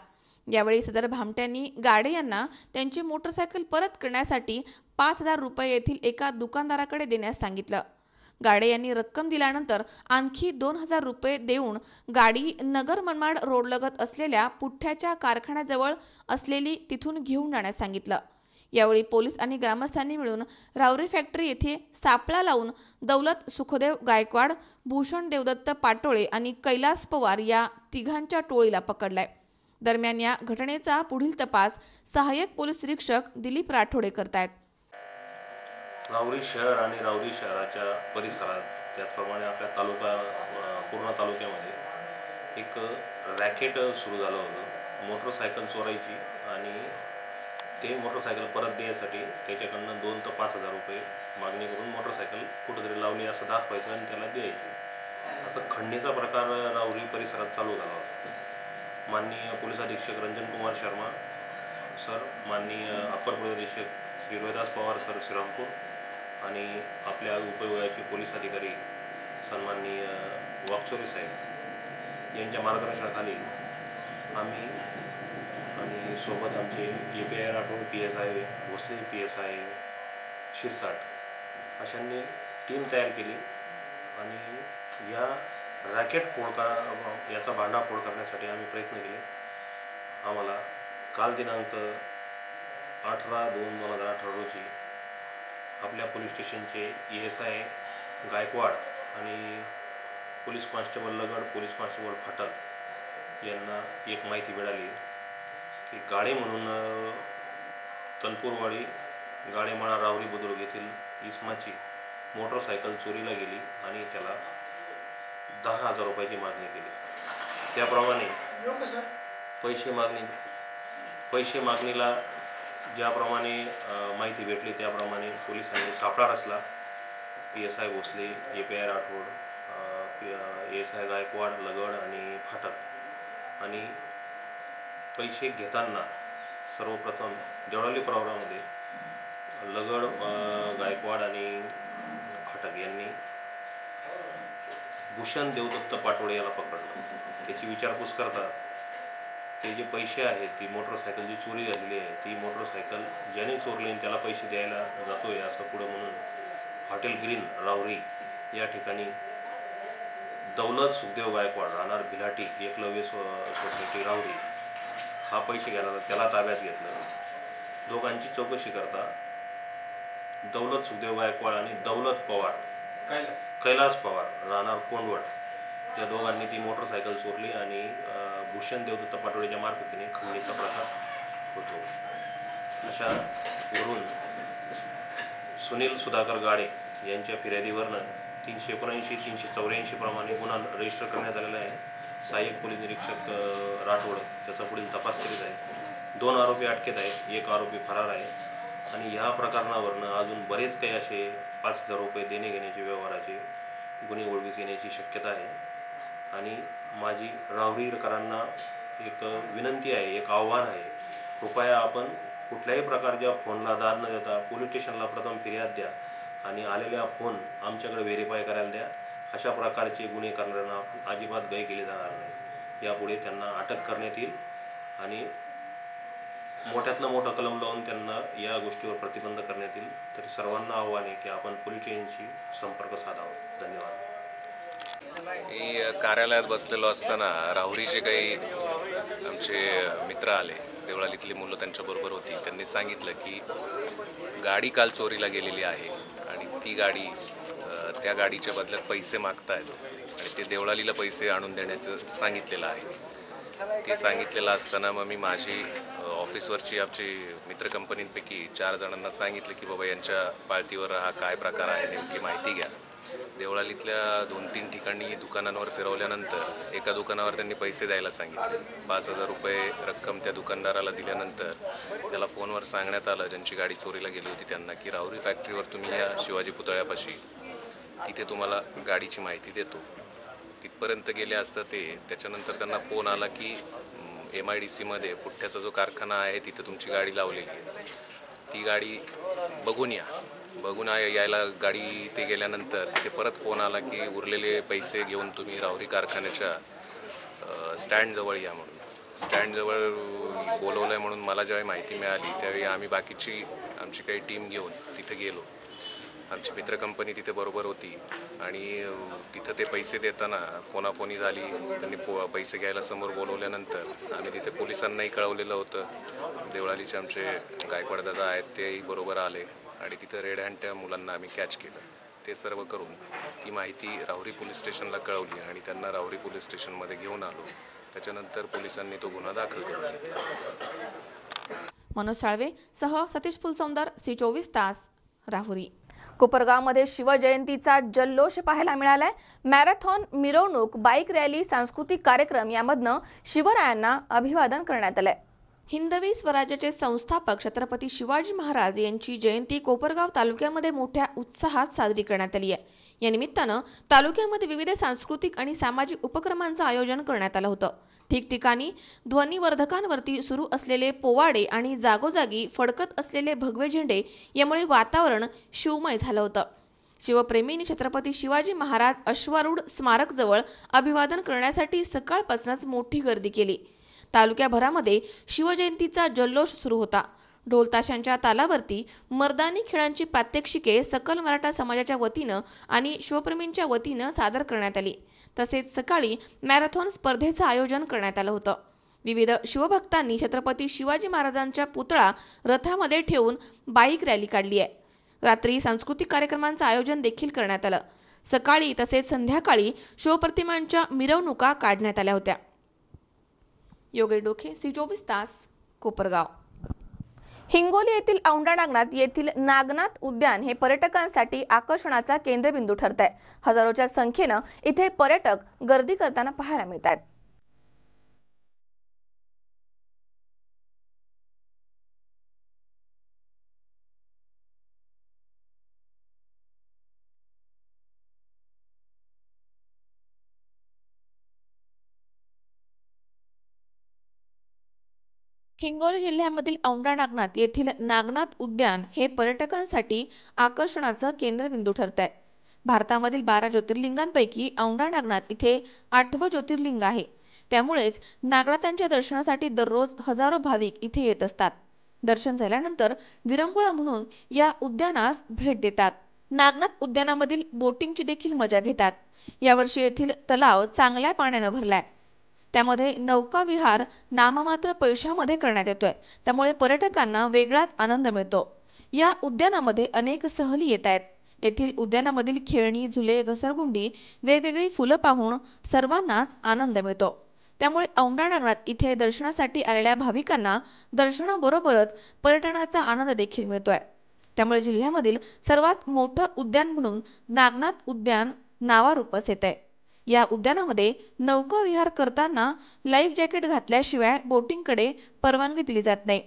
यावेळी सदर भामट्यांनी गाडे यांना त्यांची मोटरसायकल परत करण्यासाठी 5,000 रुपये येथील एका दुकानदाराकडे देण्यास सांगितलं. गाडे यांनी रक्कम दिल्यानंतर आणखी 2,000 रुपये देऊन गाडी नगर मनमाड रोडलगत असलेल्या पुठ्ठ्याच्या कारखान्याजवळ असलेली तिथून घेऊन जाण्यास सांगितलं. यावेळी पोलीस आणि ग्रामस्थांनी मिळून रावरी फॅक्टरी येथे सापळा लावून दौलत सुखदेव गायकवाड, भूषण देवदत्त पाटोळे आणि कैलास पवार या तिघांच्या टोळीला पकडलाय. दरम्यान या घटनेचा पुढील तपास सहाय्यक पोलीस निरीक्षक दिलीप राठोडे करतायत. राहुरी शहर आणि राहुरी शहराच्या परिसरात त्याचप्रमाणे आपल्या पूर्ण तालुक्यामध्ये एक रॅकेट सुरू झालं होतं मोटरसायकल चोरायची आणि ते मोटरसायकल परत द्यायसाठी त्याच्याकडनं 2 ते 5,000 रुपये मागणी करून मोटरसायकल कुठंतरी लावली असं दाखवायचं आणि त्याला द्यायची. असं खंडणीचा प्रकार राहुरी परिसरात चालू झाला होता. माननीय पोलीस अधीक्षक रंजन कुमार शर्मा सर, माननीय अप्पर पोलीस अधीक्षक श्री रोहिदास पवार सर श्रीरामपूर आणि आपल्या उपविभागाचे पोलीस अधिकारी सन्माननीय वाकचोरे साहेब यांच्या मार्गदर्शनाखाली आम्ही आणि सोबत आमचे API Rathod PSI, Bhosale PSI, Shirsat अशांनी टीम तयार केली आणि या रॅकेट याचा भांडाफोड करण्यासाठी आम्ही प्रयत्न केले. आम्हाला काल दिनांक 18/2/2018 रोजी आपल्या पोलीस स्टेशनचे ESI गायकवाड आणि police constable Lagad, police constable Phatak यांना एक माहिती मिळाली की गाडे म्हणून तनपूरवाडी गाडेमाळा राहुरी बुद्रुक येथील इसमाची मोटरसायकल चोरीला गेली आणि त्याला 10,000 रुपयाची मागणी केली. त्याप्रमाणे पैसे मागणीला ज्याप्रमाणे माहिती भेटली त्याप्रमाणे पोलिसांनी सापळा रचला. PSI Bhosale, API Rathod, ASI Gaikwad, लगड आणि फाटक आणि पैसे घेताना सर्वप्रथम जवळाली प्रवरामध्ये लगड, गायकवाड आणि फाटक यांनी भूषण देवदत्त पाटोळे याला पकडलं. त्याची विचारपूस करता ते जे पैसे आहेत, ती मोटरसायकल जी चोरी झालेली आहे ती मोटरसायकल ज्याने चोरली आणि त्याला पैसे द्यायला जातोय असं पुढं म्हणून हॉटेल ग्रीन राहुरी या ठिकाणी दौलत सुखदेव गायकवाड राहणार भिलाटी एकलव्य सोसायटी राहुरी हा पैसे घ्यायला त्याला ताब्यात घेतलं. दोघांची चौकशी करता दौलत सुखदेव गायकवाड आणि दौलत पवार कैलास पवार राहणार कोंडवड या दोघांनी ती मोटरसायकल चोरली आणि भूषण देवदत्त पाटोळेच्या मार्फतीने खंडणीचा प्रकार होतो. अशा वरून सुनील सुधाकर गाडे यांच्या फिर्यादीवरनं 379, 384 प्रमाणे गुन्हा रजिस्टर करण्यात आलेला आहे. सहाय्यक पोलीस निरीक्षक राठोड त्याचा पुढील तपास करीत आहे. 2 आरोपी अटकेत आहेत, 1 आरोपी फरार आहे आणि ह्या प्रकरणावरनं अजून बरेच काही असे 5,000 रुपये देणे घेण्याचे व्यवहाराचे गुन्हे उघडकीस येण्याची शक्यता आहे. आणि माझी राहुरीकरांना एक विनंती आहे, एक आव्हान आहे, कृपया आपण कुठल्याही प्रकारच्या फोनला दाद न देता पोलीस स्टेशनला प्रथम फिर्याद द्या आणि आलेल्या फोन आमच्याकडे व्हेरीफाय करायला द्या. अशा प्रकारचे गुन्हे करणाऱ्यांना अजिबात गय केले जाणार नाही. यापुढे त्यांना अटक करण्यात येईल आणि मोठ्यातलं मोठं कलम लावून त्यांना या गोष्टीवर प्रतिबंध करण्यात येईल. तरी सर्वांना आव्हान आहे की आपण पोलीस स्टेशनशी संपर्क साधावा. धन्यवाद. मी कार्यालयात बसलेलो असताना राहुरीचे काही आमचे मित्र आले, देवळालीतली मुलं त्यांच्याबरोबर होती. त्यांनी सांगितलं की गाडी काल चोरीला गेलेली आहे आणि ती गाडी त्या गाडीच्या बदल्यात पैसे मागतायत आणि ते देवळालीला पैसे आणून देण्याचं सांगितलेलं आहे. ते सांगितलेलं असताना मग मी माझी ऑफिसवरची आमची मित्र कंपनींपैकी 4 जणांना सांगितलं की बाबा यांच्या पाळतीवर हा काय प्रकार आहे नेमकी माहिती घ्या. देवळालीतल्या 2-3 ठिकाणी दुकानांवर फिरवल्यानंतर एका दुकानावर त्यांनी पैसे द्यायला सांगितले. 5,000 रुपये रक्कम त्या दुकानदाराला दिल्यानंतर त्याला फोनवर सांगण्यात आलं ज्यांची गाडी चोरीला गेली होती त्यांना की राहुरी फॅक्टरीवर तुम्ही या शिवाजी पुतळ्यापाशी तिथे तुम्हाला गाडीची माहिती देतो. तिथपर्यंत गेले असतं ते. त्याच्यानंतर त्यांना फोन आला की MIDCमध्ये पुठ्ठ्याचा जो कारखाना आहे तिथे तुमची गाडी लावलेली आहे, ती गाडी बघून यायला गाडी ते गेल्यानंतर तिथे परत फोन आला की उरलेले पैसे घेऊन तुम्ही राहुरी कारखान्याच्या स्टँडजवळ या म्हणून. स्टँडजवळ बोलवलं आहे म्हणून मला जेव्हा माहिती मिळाली त्यावेळी आम्ही बाकीची आमची काही टीम घेऊन तिथे गेलो. आमची मित्र कंपनी तिथे बरोबर होती आणि तिथं ते पैसे देताना फोनाफोनी झाली. त्यांनी पैसे घ्यायला समोर बोलवल्यानंतर आम्ही तिथे पोलिसांनाही कळवलेलं होतं. देवळालीचे आमचे गायकवाड दादा आहेत तेही बरोबर आले आणि तिथं रेड हँड त्या मुलांना आम्ही कॅच केलं. ते सर्व करून ती माहिती राहुरी पोलीस स्टेशनला कळवली आणि त्यांना राहुरी पोलीस स्टेशनमध्ये घेऊन आलो. त्याच्यानंतर पोलिसांनी तो गुन्हा दाखल करून घेतला. मनोज साळवे सह सतीश फुलसौंदर, C24 तास, राहुरी. कोपरगावमध्ये शिवजयंतीचा जल्लोष पाहायला मिळालाय. मॅरेथॉन, मिरवणूक, बाईक रॅली, सांस्कृतिक कार्यक्रम यामधनं शिवरायांना अभिवादन करण्यात आलंय. हिंदवी स्वराज्याचे संस्थापक छत्रपती शिवाजी महाराज यांची जयंती कोपरगाव तालुक्यामध्ये मोठ्या उत्साहात साजरी करण्यात आली आहे। या निमित्तानं तालुक्यामध्ये विविध सांस्कृतिक आणि सामाजिक उपक्रमांचं आयोजन करण्यात आलं होतं। ठिकठिकाणी ध्वनिवर्धकांवरती सुरू असलेले पोवाडे आणि जागोजागी फडकत असलेले भगवे झेंडे यामुळे वातावरण शिवमय झालं होतं। शिवप्रेमींनी छत्रपती शिवाजी महाराज अश्वारूढ स्मारकजवळ अभिवादन करण्यासाठी सकाळपासूनच मोठी गर्दी केली। तालुक्याभरामध्ये शिवजयंतीचा जल्लोष सुरू होता। ढोल ताशांच्या तालावरती मर्दानी खेळांची प्रात्यक्षिके सकल मराठा समाजाच्या वतीनं आणि शिवप्रेमींच्या वतीनं सादर करण्यात आली। तसेच सकाळी मॅरेथॉन स्पर्धेचं आयोजन करण्यात आलं होतं। विविध शिवभक्तांनी छत्रपती शिवाजी महाराजांच्या पुतळा रथामध्ये ठेवून बाईक रॅली काढली आहे। रात्री सांस्कृतिक कार्यक्रमांचं आयोजन देखील करण्यात आलं। सकाळी तसेच संध्याकाळी शिवप्रतिमांच्या मिरवणुका काढण्यात आल्या होत्या। योगेश डोके, सी24 तास, कोपरगाव। हिंगोली येथील औंढा नागनाथ येथील नागनाथ उद्यान हे पर्यटकांसाठी आकर्षणाचा केंद्रबिंदू ठरत आहे। हजारोच्या संख्येनं इथे पर्यटक गर्दी करताना पाहायला मिळतात। हिंगोली जिल्ह्यामधील औंढा नागनाथ येथील नागनाथ उद्यान हे पर्यटकांसाठी आकर्षणाचं केंद्रबिंदू ठरत आहे। भारतामधील 12 ज्योतिर्लिंगांपैकी औंढा नागनाथ इथे 8वं ज्योतिर्लिंग आहे। त्यामुळेच नागनाथांच्या दर्शनासाठी दररोज हजारो भाविक इथे येत असतात। दर्शन झाल्यानंतर विरंगुळा म्हणून या उद्यानास भेट देतात। नागनाथ उद्यानामधील बोटिंगची देखील मजा घेतात। यावर्षी येथील तलाव चांगल्या पाण्याने भरलाय। त्यामध्ये नौका विहार नाममात्र पैशामध्ये करण्यात येतोय। त्यामुळे पर्यटकांना वेगळाच आनंद मिळतो। या उद्यानामध्ये अनेक सहली येत आहेत। येथील उद्यानामधील खेळणी, झुले, घसरगुंडी, वेगवेगळी फुलं पाहून सर्वांनाच आनंद मिळतो। त्यामुळे औंढा नागनाथ इथे दर्शनासाठी आलेल्या भाविकांना दर्शनाबरोबरच पर्यटनाचा आनंद देखील मिळतोय। त्यामुळे जिल्ह्यामधील सर्वात मोठं उद्यान म्हणून नागनाथ उद्यान नावारूपास येत आहे। या उद्यानामध्ये नौका विहार करताना लाईफ जॅकेट घातल्याशिवाय बोटिंगकडे परवानगी दिली जात नाही।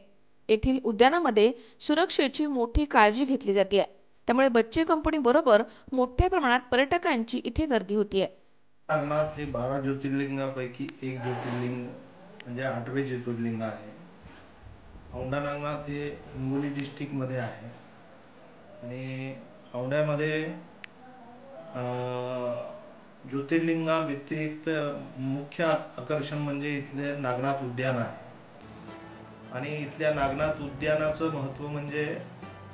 येथील उद्यानामध्ये सुरक्षेची मोठी काळजी घेतली जाते। त्यामुळे बच्चे कंपनी बरोबर मोठ्या प्रमाणात पर्यटकांची इथे गर्दी होतीये। नागनाथ हे 12 ज्योतिर्लिंगापैकी एक ज्योतिर्लिंग म्हणजे 8वे ज्योतिर्लिंग आहे। औंढा नागनाथ हे हिंगोली डिस्ट्रिक्ट मध्ये आहे आणि औंढ्यामध्ये ज्योतिर्लिंगा व्यतिरिक्त मुख्य आकर्षण म्हणजे इथले नागनाथ उद्यान आहे। आणि इथल्या नागनाथ उद्यानाचं महत्त्व म्हणजे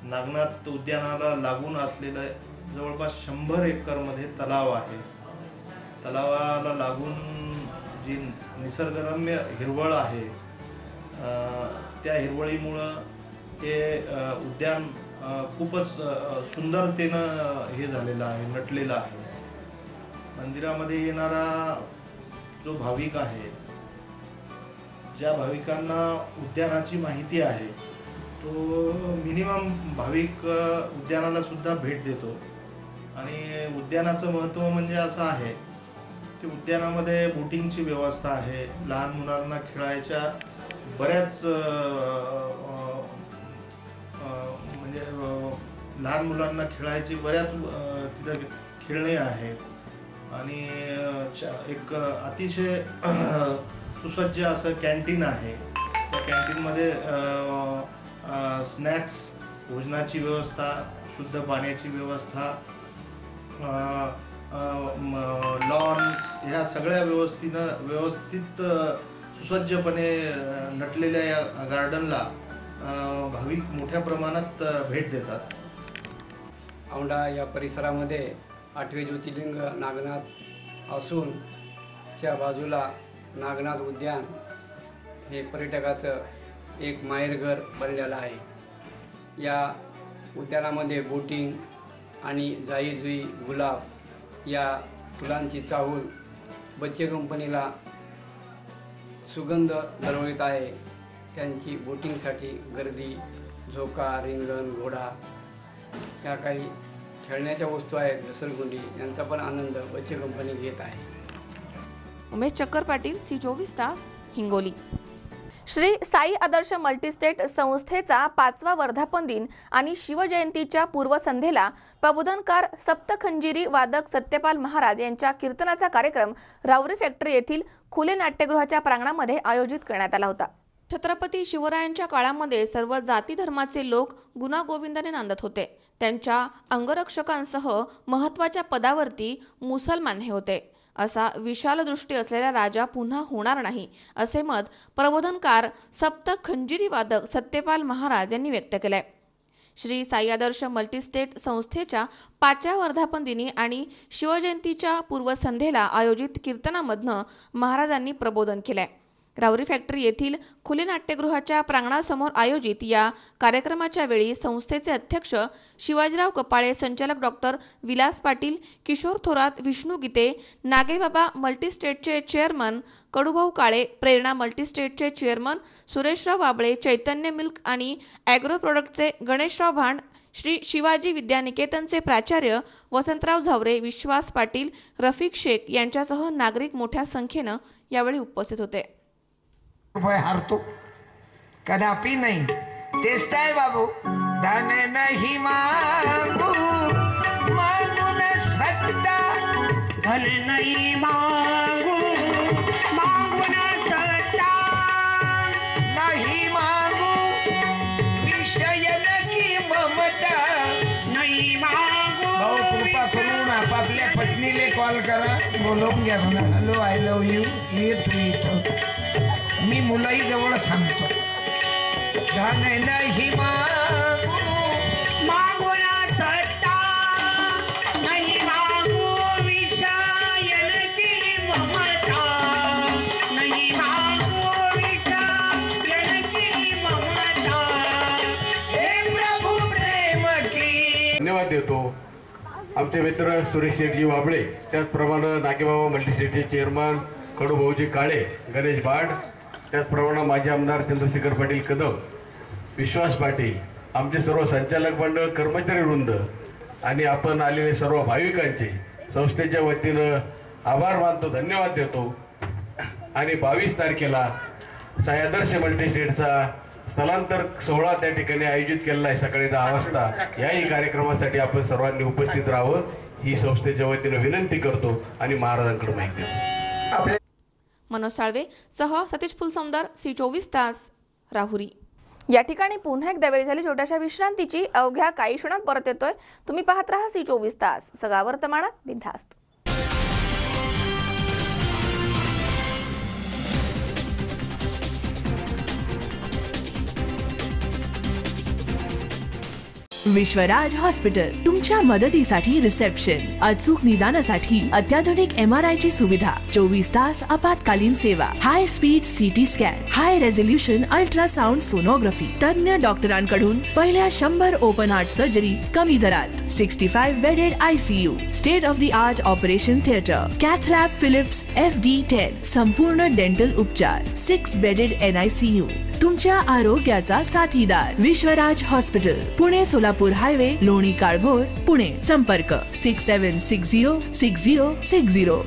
नागनाथ उद्यानाला लागून असलेलं जवळपास 100 एकरमध्ये तलाव आहे। तलावाला लागून जी निसर्गरम्य हिरवळ आहे त्या हिरवळीमुळं हे उद्यान खूपच सुंदरतेनं हे झालेलं आहे, नटलेलं आहे। मंदिरामध्ये येणारा जो भाविक आहे, ज्या भाविकांना उद्यानाची माहिती आहे तो मिनिमम भाविक उद्यानाला सुद्धा भेट देतो। आणि उद्यानाचं महत्त्व म्हणजे असं आहे की उद्यानामध्ये बोटिंगची व्यवस्था आहे। लहान मुलांना खेळायच्या बऱ्याच म्हणजे लहान मुलांना खेळायची बऱ्याच तिथं खेळणे आहेत। आणि एक अतिशय सुसज्ज असं कॅन्टीन आहे। त्या कॅन्टीनमध्ये स्नॅक्स, भोजनाची व्यवस्था, शुद्ध पाण्याची व्यवस्था, लॉन्स, ह्या सगळ्या व्यवस्थित सुसज्जपणे नटलेल्या या गार्डनला भाविक मोठ्या प्रमाणात भेट देतात। औंढा या परिसरामध्ये 8वे ज्योतिर्लिंग नागनाथ असून च्या बाजूला नागनाथ उद्यान हे पर्यटकाचं एक माहेरघर बनलेलं आहे। या उद्यानामध्ये बोटिंग आणि जाई जुई गुलाब या फुलांची चाहूल बच्चे कंपनीला सुगंध दरवळीत आहे। त्यांची बोटिंगसाठी गर्दी, झोका, रिंगण, घोडा या काही खेळण्याच्या वस्तू आहेत, घसरगुंडी, यांचा पण आनंद बच्चे कंपनी घेत आहे। उमेश चक्कर पाटील, सी24 तास, हिंगोली। श्री साई आदर्श मल्टीस्टेट संस्थेचा 5वा वर्धापन दिन आणि शिवजयंतीच्या पूर्वसंध्येला प्रबोधनकार सप्तखंजिरी वादक सत्यपाल महाराज यांच्या कीर्तनाचा कार्यक्रम राऊरी फॅक्टरी येथील खुले नाट्यगृहाच्या प्रांगणामध्ये आयोजित करण्यात आला होता। छत्रपती शिवरायांच्या काळामध्ये सर्व जाती धर्माचे लोक गुणागोविंदाने नांदत होते। त्यांच्या अंगरक्षकांसह महत्त्वाच्या पदावरती मुसलमान हे होते। असा विशाल दृष्टी असलेला राजा पुन्हा होणार नाही असे मत प्रबोधनकार सप्त खंजिरी वादक सत्यपाल महाराज यांनी व्यक्त केले। श्री साई आदर्श मल्टीस्टेट संस्थेच्या 5व्या वर्धापन दिनी आणि शिवजयंतीच्या पूर्वसंध्येला आयोजित कीर्तनामधनं महाराजांनी प्रबोधन केले। राऊरी फॅक्टरी येथील खुले नाट्यगृहाच्या प्रांगणासमोर आयोजित या कार्यक्रमाच्या वेळी संस्थेचे अध्यक्ष शिवाजीराव कपाळे, संचालक डॉक्टर विलास पाटील, किशोर थोरात, विष्णू गीते, नागेबाबा मल्टीस्टेटचे चेअरमन कडूभाऊ काळे, प्रेरणा मल्टीस्टेटचे चेअरमन सुरेशराव वाबळे, चैतन्य मिल्क आणि ॲग्रो प्रोडक्टचे गणेशराव भांड, श्री शिवाजी विद्यानिकेतनचे प्राचार्य वसंतराव झावरे, विश्वास पाटील, रफिक शेख यांच्यासह नागरिक मोठ्या संख्येनं यावेळी उपस्थित होते। रुपये हारतो कदापि नाही, तेच काय बाबू, धन नाही मागू मागून सत्ता, धन नाही मागू मागून सत्ता, नाही मागू विषय की ममता, नाही मागू। भाऊ कृपा करून आपापल्या पत्नीले कॉल करा, बोलवून घ्या म्हणा, हॅलो आय लव्ह यू, ये तू इथं, मी मुलाही जवळ थांबतो। धन नाही मागू मागून सत्ता, नाही मागू विषय की ममता, नाही मागू विषय की ममता, हे प्रभू प्रेम की। धन्यवाद देतो आमचे मित्र सुरेश शेठजी वाबळे, त्याचप्रमाणे नागेबाबा मल्टीस्टेटचे चेअरमन कडूभाऊजी काळे, गणेश भांड, त्याचप्रमाणे माजी आमदार चंद्रशेखर पाटील कदम, विश्वास पाटील, आमचे सर्व संचालक मंडळ, कर्मचारी वृंद आणि आपण आलेले सर्व भाविकांचे संस्थेच्या वतीनं आभार मानतो, धन्यवाद देतो। आणि 22 तारखेला साई आदर्श मल्टीस्टेटचा स्थलांतर सोहळा त्या ठिकाणी आयोजित केलेला आहे सकाळी 10 वाजता। याही कार्यक्रमासाठी आपण सर्वांनी उपस्थित राहावं ही संस्थेच्या वतीनं विनंती करतो आणि महाराजांकडे माहिती देतो। मनोज साळवे सह सतीश फुलसौंदर, सी24 तास, राहुरी। या ठिकाणी पुन्हा एकदा वेळ झाली छोट्याशा विश्रांतीची। अवघ्या काही क्षणात परत येतोय। तुम्ही पाहत राहा सी24 तास, सगळा वर्तमानात बिनधास्त। विश्वराज हॉस्पिटल तुमच्या मदतीसाठी रिसेप्शन, अचूक निदानासाठी अत्याधुनिक MRI ची सुविधा, 24 तास आपत्कालीन सेवा, हाय स्पीड CT स्कॅन, हाय रेझोल्यूशन अल्ट्रासाउंड सोनोग्राफी, तज्ञ डॉक्टरांकडून पहिल्या 100 ओपन हार्ट सर्जरी कमी दरात, 65 bedded ICU, state of the art operation theatre, cath lab Philips FD10, संपूर्ण डेंटल उपचार, 6 बेडेड NICU, तुमच्या आरोग्याचा साथीदार विश्वराज हॉस्पिटल, पुणे सोलापूर हायवे, लोणी काळभोर, पुणे। संपर्क 67606060।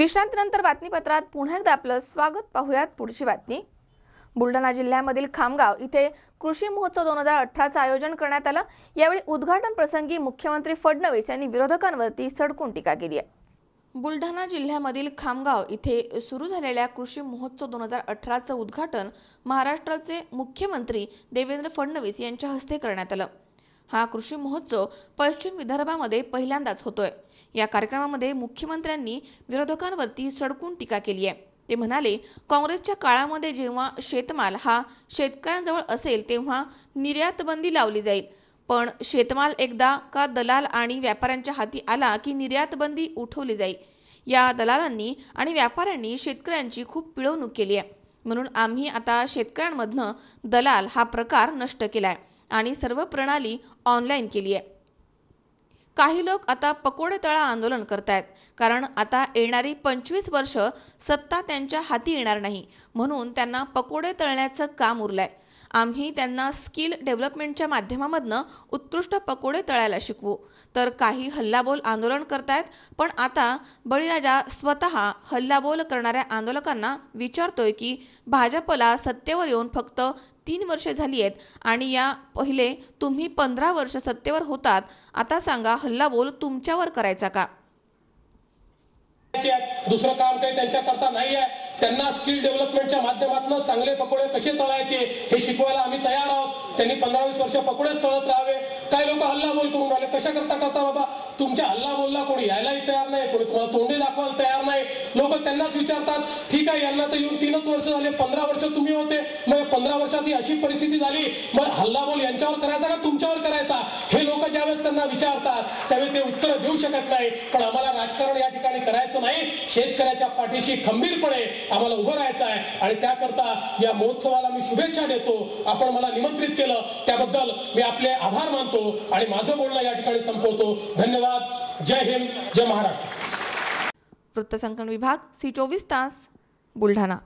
विश्रांतीनंतर बातमीपत्रात पुन्हा एकदा आपलं स्वागत. पाहूयात पुढची बातमी. बुलढाणा जिल्ह्यामधील खामगाव इथे कृषी महोत्सव 2018चं आयोजन करण्यात आलं. यावेळी उद्घाटन प्रसंगी मुख्यमंत्री फडणवीस यांनी विरोधकांवरती सडकून टीका केली आहे. बुलढाणा जिल्ह्यामधील खामगाव इथे सुरू झालेल्या कृषी महोत्सव 2018चं उद्घाटन महाराष्ट्राचे मुख्यमंत्री देवेंद्र फडणवीस यांच्या हस्ते करण्यात आलं. हा कृषी महोत्सव पश्चिम विदर्भामध्ये पहिल्यांदाच होतोय. या कार्यक्रमामध्ये मुख्यमंत्र्यांनी विरोधकांवरती सडकून टीका केली आहे. ते म्हणाले, काँग्रेसच्या काळामध्ये जेव्हा शेतमाल हा शेतकऱ्यांजवळ असेल तेव्हा निर्यात बंदी लावली जाईल, पण शेतमाल एकदा का दलाल आणि व्यापाऱ्यांच्या हाती आला की निर्यात बंदी उठवली जाईल. या दलालांनी आणि व्यापाऱ्यांनी शेतकऱ्यांची खूप पिळवणूक केली आहे. म्हणून आम्ही आता शेतकऱ्यांमधनं दलाल हा प्रकार नष्ट केलाय आणि सर्व प्रणाली ऑनलाईन केली आहे. काही लोक आता पकोडे तळा आंदोलन करतायत, कारण आता येणारी 25 वर्ष सत्ता त्यांच्या हाती येणार नाही, म्हणून त्यांना पकोडे तळण्याचं काम उरलंय. आम्ही त्यांना स्किल डेव्हलपमेंटच्या माध्यमामधनं उत्कृष्ट पकोडे तळायला शिकवू. तर काही हल्लाबोल आंदोलन करतायत, पण आता बळीराजा स्वतः हल्लाबोल करणाऱ्या आंदोलकांना विचारतोय की भाजपला सत्तेवर येऊन फक्त 3 वर्षे झाली आहेत आणि या पहिले तुम्ही 15 वर्ष सत्तेवर होतात. आता सांगा, हल्लाबोल तुमच्यावर करायचा का? दुसरं काम काही त्यांच्याकरता नाही आहे. त्यांना स्किल डेव्हलपमेंटच्या माध्यमातून चांगले पकोडे कसे तळायचे हे शिकवायला आम्ही तयार आहोत. त्यांनी 15-20 वर्ष पकोडेच तळत राहावे. काही लोक हल्लाबोल करून राहिले. कशा करता बाबा? तुमच्या हल्लाबोलला कोणी यायलाही तयार नाही, कोणी तुम्हाला तोंडी दाखवायला तयार नाही. लोक त्यांनाच विचारतात, ठीक आहे यांना तर येऊन 3च वर्ष झाले, 15 वर्ष तुम्ही होते, मग 15 वर्षात ही अशी परिस्थिती झाली, मग हल्लाबोल यांच्यावर करायचा का तुमच्यावर करायचा? हे लोक ज्यावेळेस त्यांना विचारतात त्यावेळी ते उत्तर देऊ शकत नाही. पण आम्हाला राजकारण या ठिकाणी करायचं नाही. शेतकऱ्याच्या पाठीशी खंबीरपणे आम्हाला उभं राहायचं आहे आणि त्याकरता या महोत्सवाला मी शुभेच्छा देतो. आपण मला निमंत्रित केलं त्याबद्दल मी आपले आभार मानतो आणि माझं बोलणं या ठिकाणी संपवतो. धन्यवाद. जय हिंद, जय महाराष्ट्र. वृत्तसंकलन विभाग, C24 तास, बुलढाणा.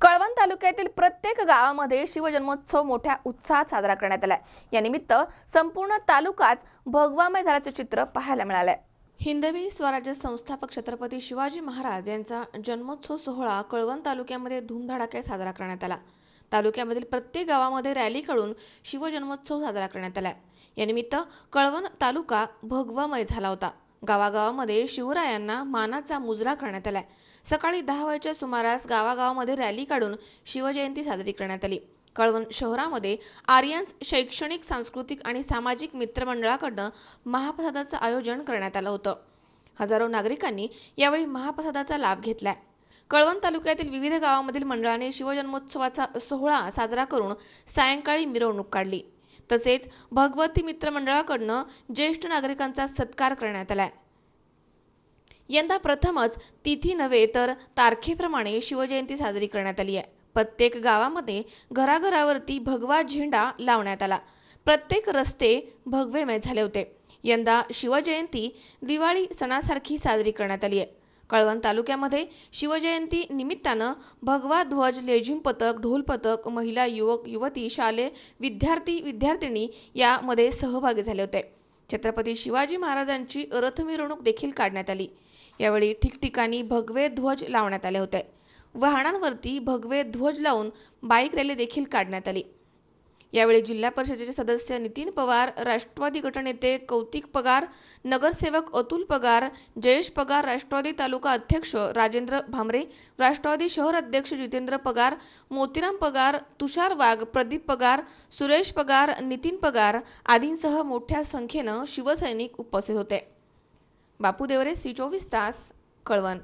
कळवण तालुक्यातील प्रत्येक गावामध्ये शिवजन्मोत्सव मोठ्या उत्साहात साजरा करण्यात आलाय. या निमित्त संपूर्ण तालुकाच भगवामय झाल्याचं चित्र पाहायला मिळालंय. हिंदवी स्वराज्य संस्थापक छत्रपती शिवाजी महाराज यांचा जन्मोत्सव सोहळा कळवण तालुक्यामध्ये धूमधडाक्यात साजरा करण्यात आला. तालुक्यामधील प्रत्येक गावामध्ये रॅली काढून शिवजन्मोत्सव साजरा करण्यात आला. या निमित्त कळवण तालुका भगवामय झाला होता. गावागावामध्ये शिवरायांना मानाचा मुजरा करण्यात आलाय. सकाळी 10 वाजेच्या सुमारास गावागावामध्ये रॅली काढून शिवजयंती साजरी करण्यात आली. कळवण शहरामध्ये आर्यन्स शैक्षणिक, सांस्कृतिक आणि सामाजिक मित्रमंडळाकडून महाप्रसादाचं आयोजन करण्यात आलं होतं. हजारो नागरिकांनी यावेळी महाप्रसादाचा लाभ घेतलाय. कळवण तालुक्यातील विविध गावांमधील मंडळाने शिवजन्मोत्सवाचा सोहळा साजरा करून सायंकाळी मिरवणूक काढली. तसेच भगवती मित्रमंडळाकडून ज्येष्ठ नागरिकांचा सत्कार करण्यात आलाय. यंदा प्रथमच तिथी नव्हे तर तारखेप्रमाणे शिवजयंती साजरी करण्यात आली आहे. प्रत्येक गावामध्ये घराघरावरती भगवा झेंडा लावण्यात आला. प्रत्येक रस्ते भगवेमय झाले होते. यंदा शिवजयंती दिवाळी सणासारखी साजरी करण्यात आली आहे. कळवण तालुक्यामध्ये शिवजयंती निमित्तानं भगवा ध्वज, लेझिम पथक, ढोल पथक, महिला, युवक, युवती, शालेय विद्यार्थी, विद्यार्थिनी यामध्ये सहभागी झाले होते. छत्रपती शिवाजी महाराजांची रथ मिरवणूक देखील काढण्यात आली. यावेळी ठिकठिकाणी भगवे ध्वज लावण्यात आले होते. वाहनांवरती भगवे ध्वज लावून बाईक रॅली देखील काढण्यात आली. यावेळी जिल्हा परिषदेचे सदस्य नितीन पवार, राष्ट्रवादी गटनेते कौतिक पगार, नगरसेवक अतुल पगार, जयेश पगार, राष्ट्रवादी तालुका अध्यक्ष राजेंद्र भामरे, राष्ट्रवादी शहर अध्यक्ष जितेंद्र पगार, मोतीराम पगार, तुषार वाघ, प्रदीप पगार, सुरेश पगार, नितीन पगार आदींसह मोठ्या संख्येनं शिवसैनिक उपस्थित होते. बापू देवरे, C24 तास, कळवण.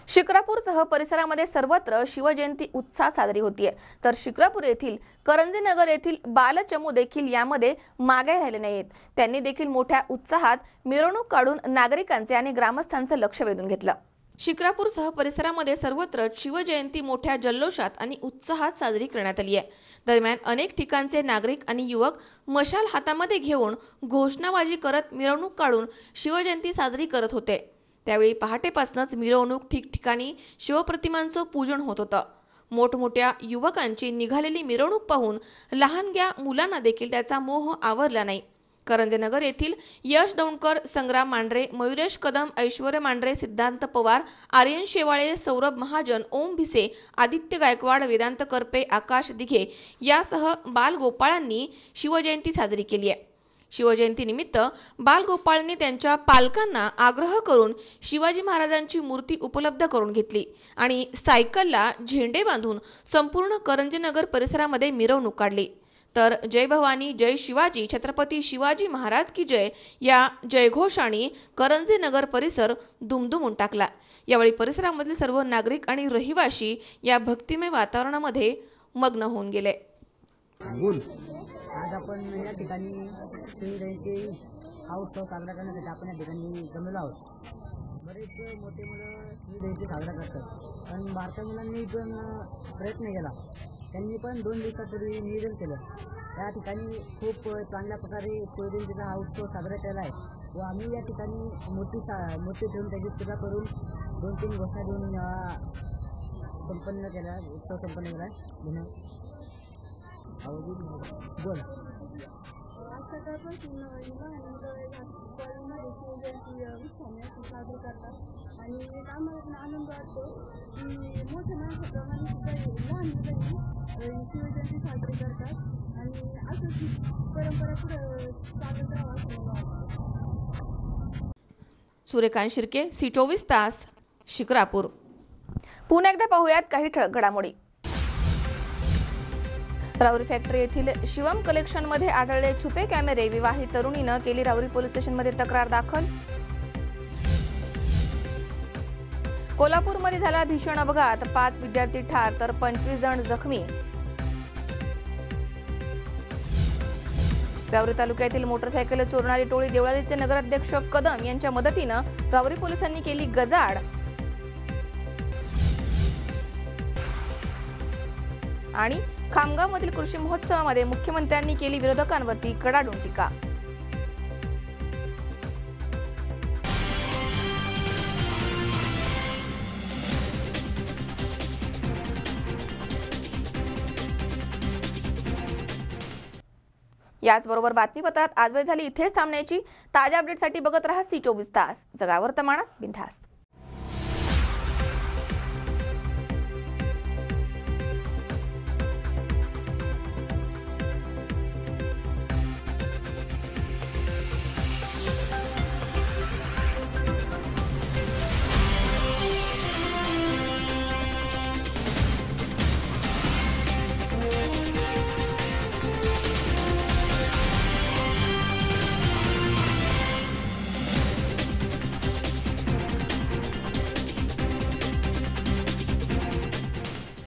शिक्रापूरसह परिसरामध्ये सर्वत्र शिवजयंती उत्साहात साजरी होतीये. तर शिक्रापूर येथील करंजीनगर येथील बालचमू देखील यामध्ये मागे राहिले नाहीत. त्यांनी देखील मोठ्या उत्साहात मिरवणूक काढून नागरिकांचे आणि ग्रामस्थांचं लक्ष वेधून घेतलं. शिक्रापूरसह परिसरामध्ये सर्वत्र शिवजयंती मोठ्या जल्लोषात आणि उत्साहात साजरी करण्यात आली आहे. दरम्यान अनेक ठिकाणचे नागरिक आणि युवक मशाल हातामध्ये घेऊन घोषणाबाजी करत मिरवणूक काढून शिवजयंती साजरी करत होते. त्यावेळी पहाटेपासूनच मिरवणूक ठिकठिकाणी शिवप्रतिमांचं पूजन होत होतं. मोठमोठ्या युवकांची निघालेली मिरवणूक पाहून लहानग्या मुलांना देखील त्याचा मोह आवरला नाही. करंजेनगर येथील यश दौंडकर, संग्राम मांढरे, मयुरेश कदम, ऐश्वर्य मांढरे, सिद्धांत पवार, आर्यन शेवाळे, सौरभ महाजन, ओम भिसे, आदित्य गायकवाड, वेदांत करपे, आकाश दिघे यासह बालगोपाळांनी शिवजयंती साजरी केली आहे। शिवजयंतीनिमित्त बालगोपाळांनी त्यांच्या पालकांना आग्रह करून शिवाजी महाराजांची मूर्ती उपलब्ध करून घेतली आणि सायकलला झेंडे बांधून संपूर्ण करंजेनगर परिसरामध्ये मिरवणूक काढली। तर जय भवानी, जय शिवाजी, छत्रपती शिवाजी महाराज की जय या जयघोषाने करंजेनगर परिसर दुमदुमून टाकला। यावेळी परिसरामधील सर्व नागरिक आणि रहिवासी या भक्तिमय वातावरणामध्ये मग्न होऊन गेले। आज आपण या ठिकाणी शिवजयंती हा उत्सव साजरा करण्यासाठी आपण या ठिकाणी जमलो आहोत। बरेच मोठे मुलं शिवजयंती साजरा करतात पण बारक्या मुलांनी पण प्रयत्न केला, त्यांनी पण 2 दिवसापूर्वी नियोजन केलं। या ठिकाणी खूप चांगल्या प्रकारे शिवजयंतीचा हा उत्सव साजरा केला आहे व आम्ही या ठिकाणी मूर्ती ठेवून त्याची पूजा करून 2-3 घोषणा देऊन संपन्न केला, उत्सव संपन्न केला आहे। बोल सकाळपासून साजरी करतात आणि आम्हाला आनंद वाटतो की मोठ्या माणसाप्रमाणे सुद्धा लहान मुलांनी शिवजयंती साजरी करतात आणि असंच परंपरा पुढे चालत राहावं असं मला वाटतं। सूर्यकांत शिर्के, C24 तास, शिक्रापूर। पुन्हा एकदा पाहूयात काही ठळक घडामोडी। राहुरी फॅक्टरी येथील शिवम कलेक्शन मध्ये आढळले छुपे कॅमेरे, विवाहित तरुणीनं केली राहुरी पोलीस स्टेशन मध्ये तक्रार दाखल। कोल्हापूरमध्ये झाला भीषण अपघात, 5 विद्यार्थी ठार तर 25 जण जखमी। राहुरी तालुक्यातील मोटरसायकल चोरणारी टोळी देवळालीचे नगराध्यक्ष कदम यांच्या मदतीनं राहुरी पोलिसांनी केली गजाआड। आणि खामगावमधील कृषी महोत्सवामध्ये मुख्यमंत्र्यांनी केली विरोधकांवरती कडाडून टीका। याचबरोबर बातमीपत्रात आज वेळ झाली इथेच थांबण्याची। ताज्या अपडेटसाठी बघत रहा C24 तास, जगा वर्तमानात बिनधास्त।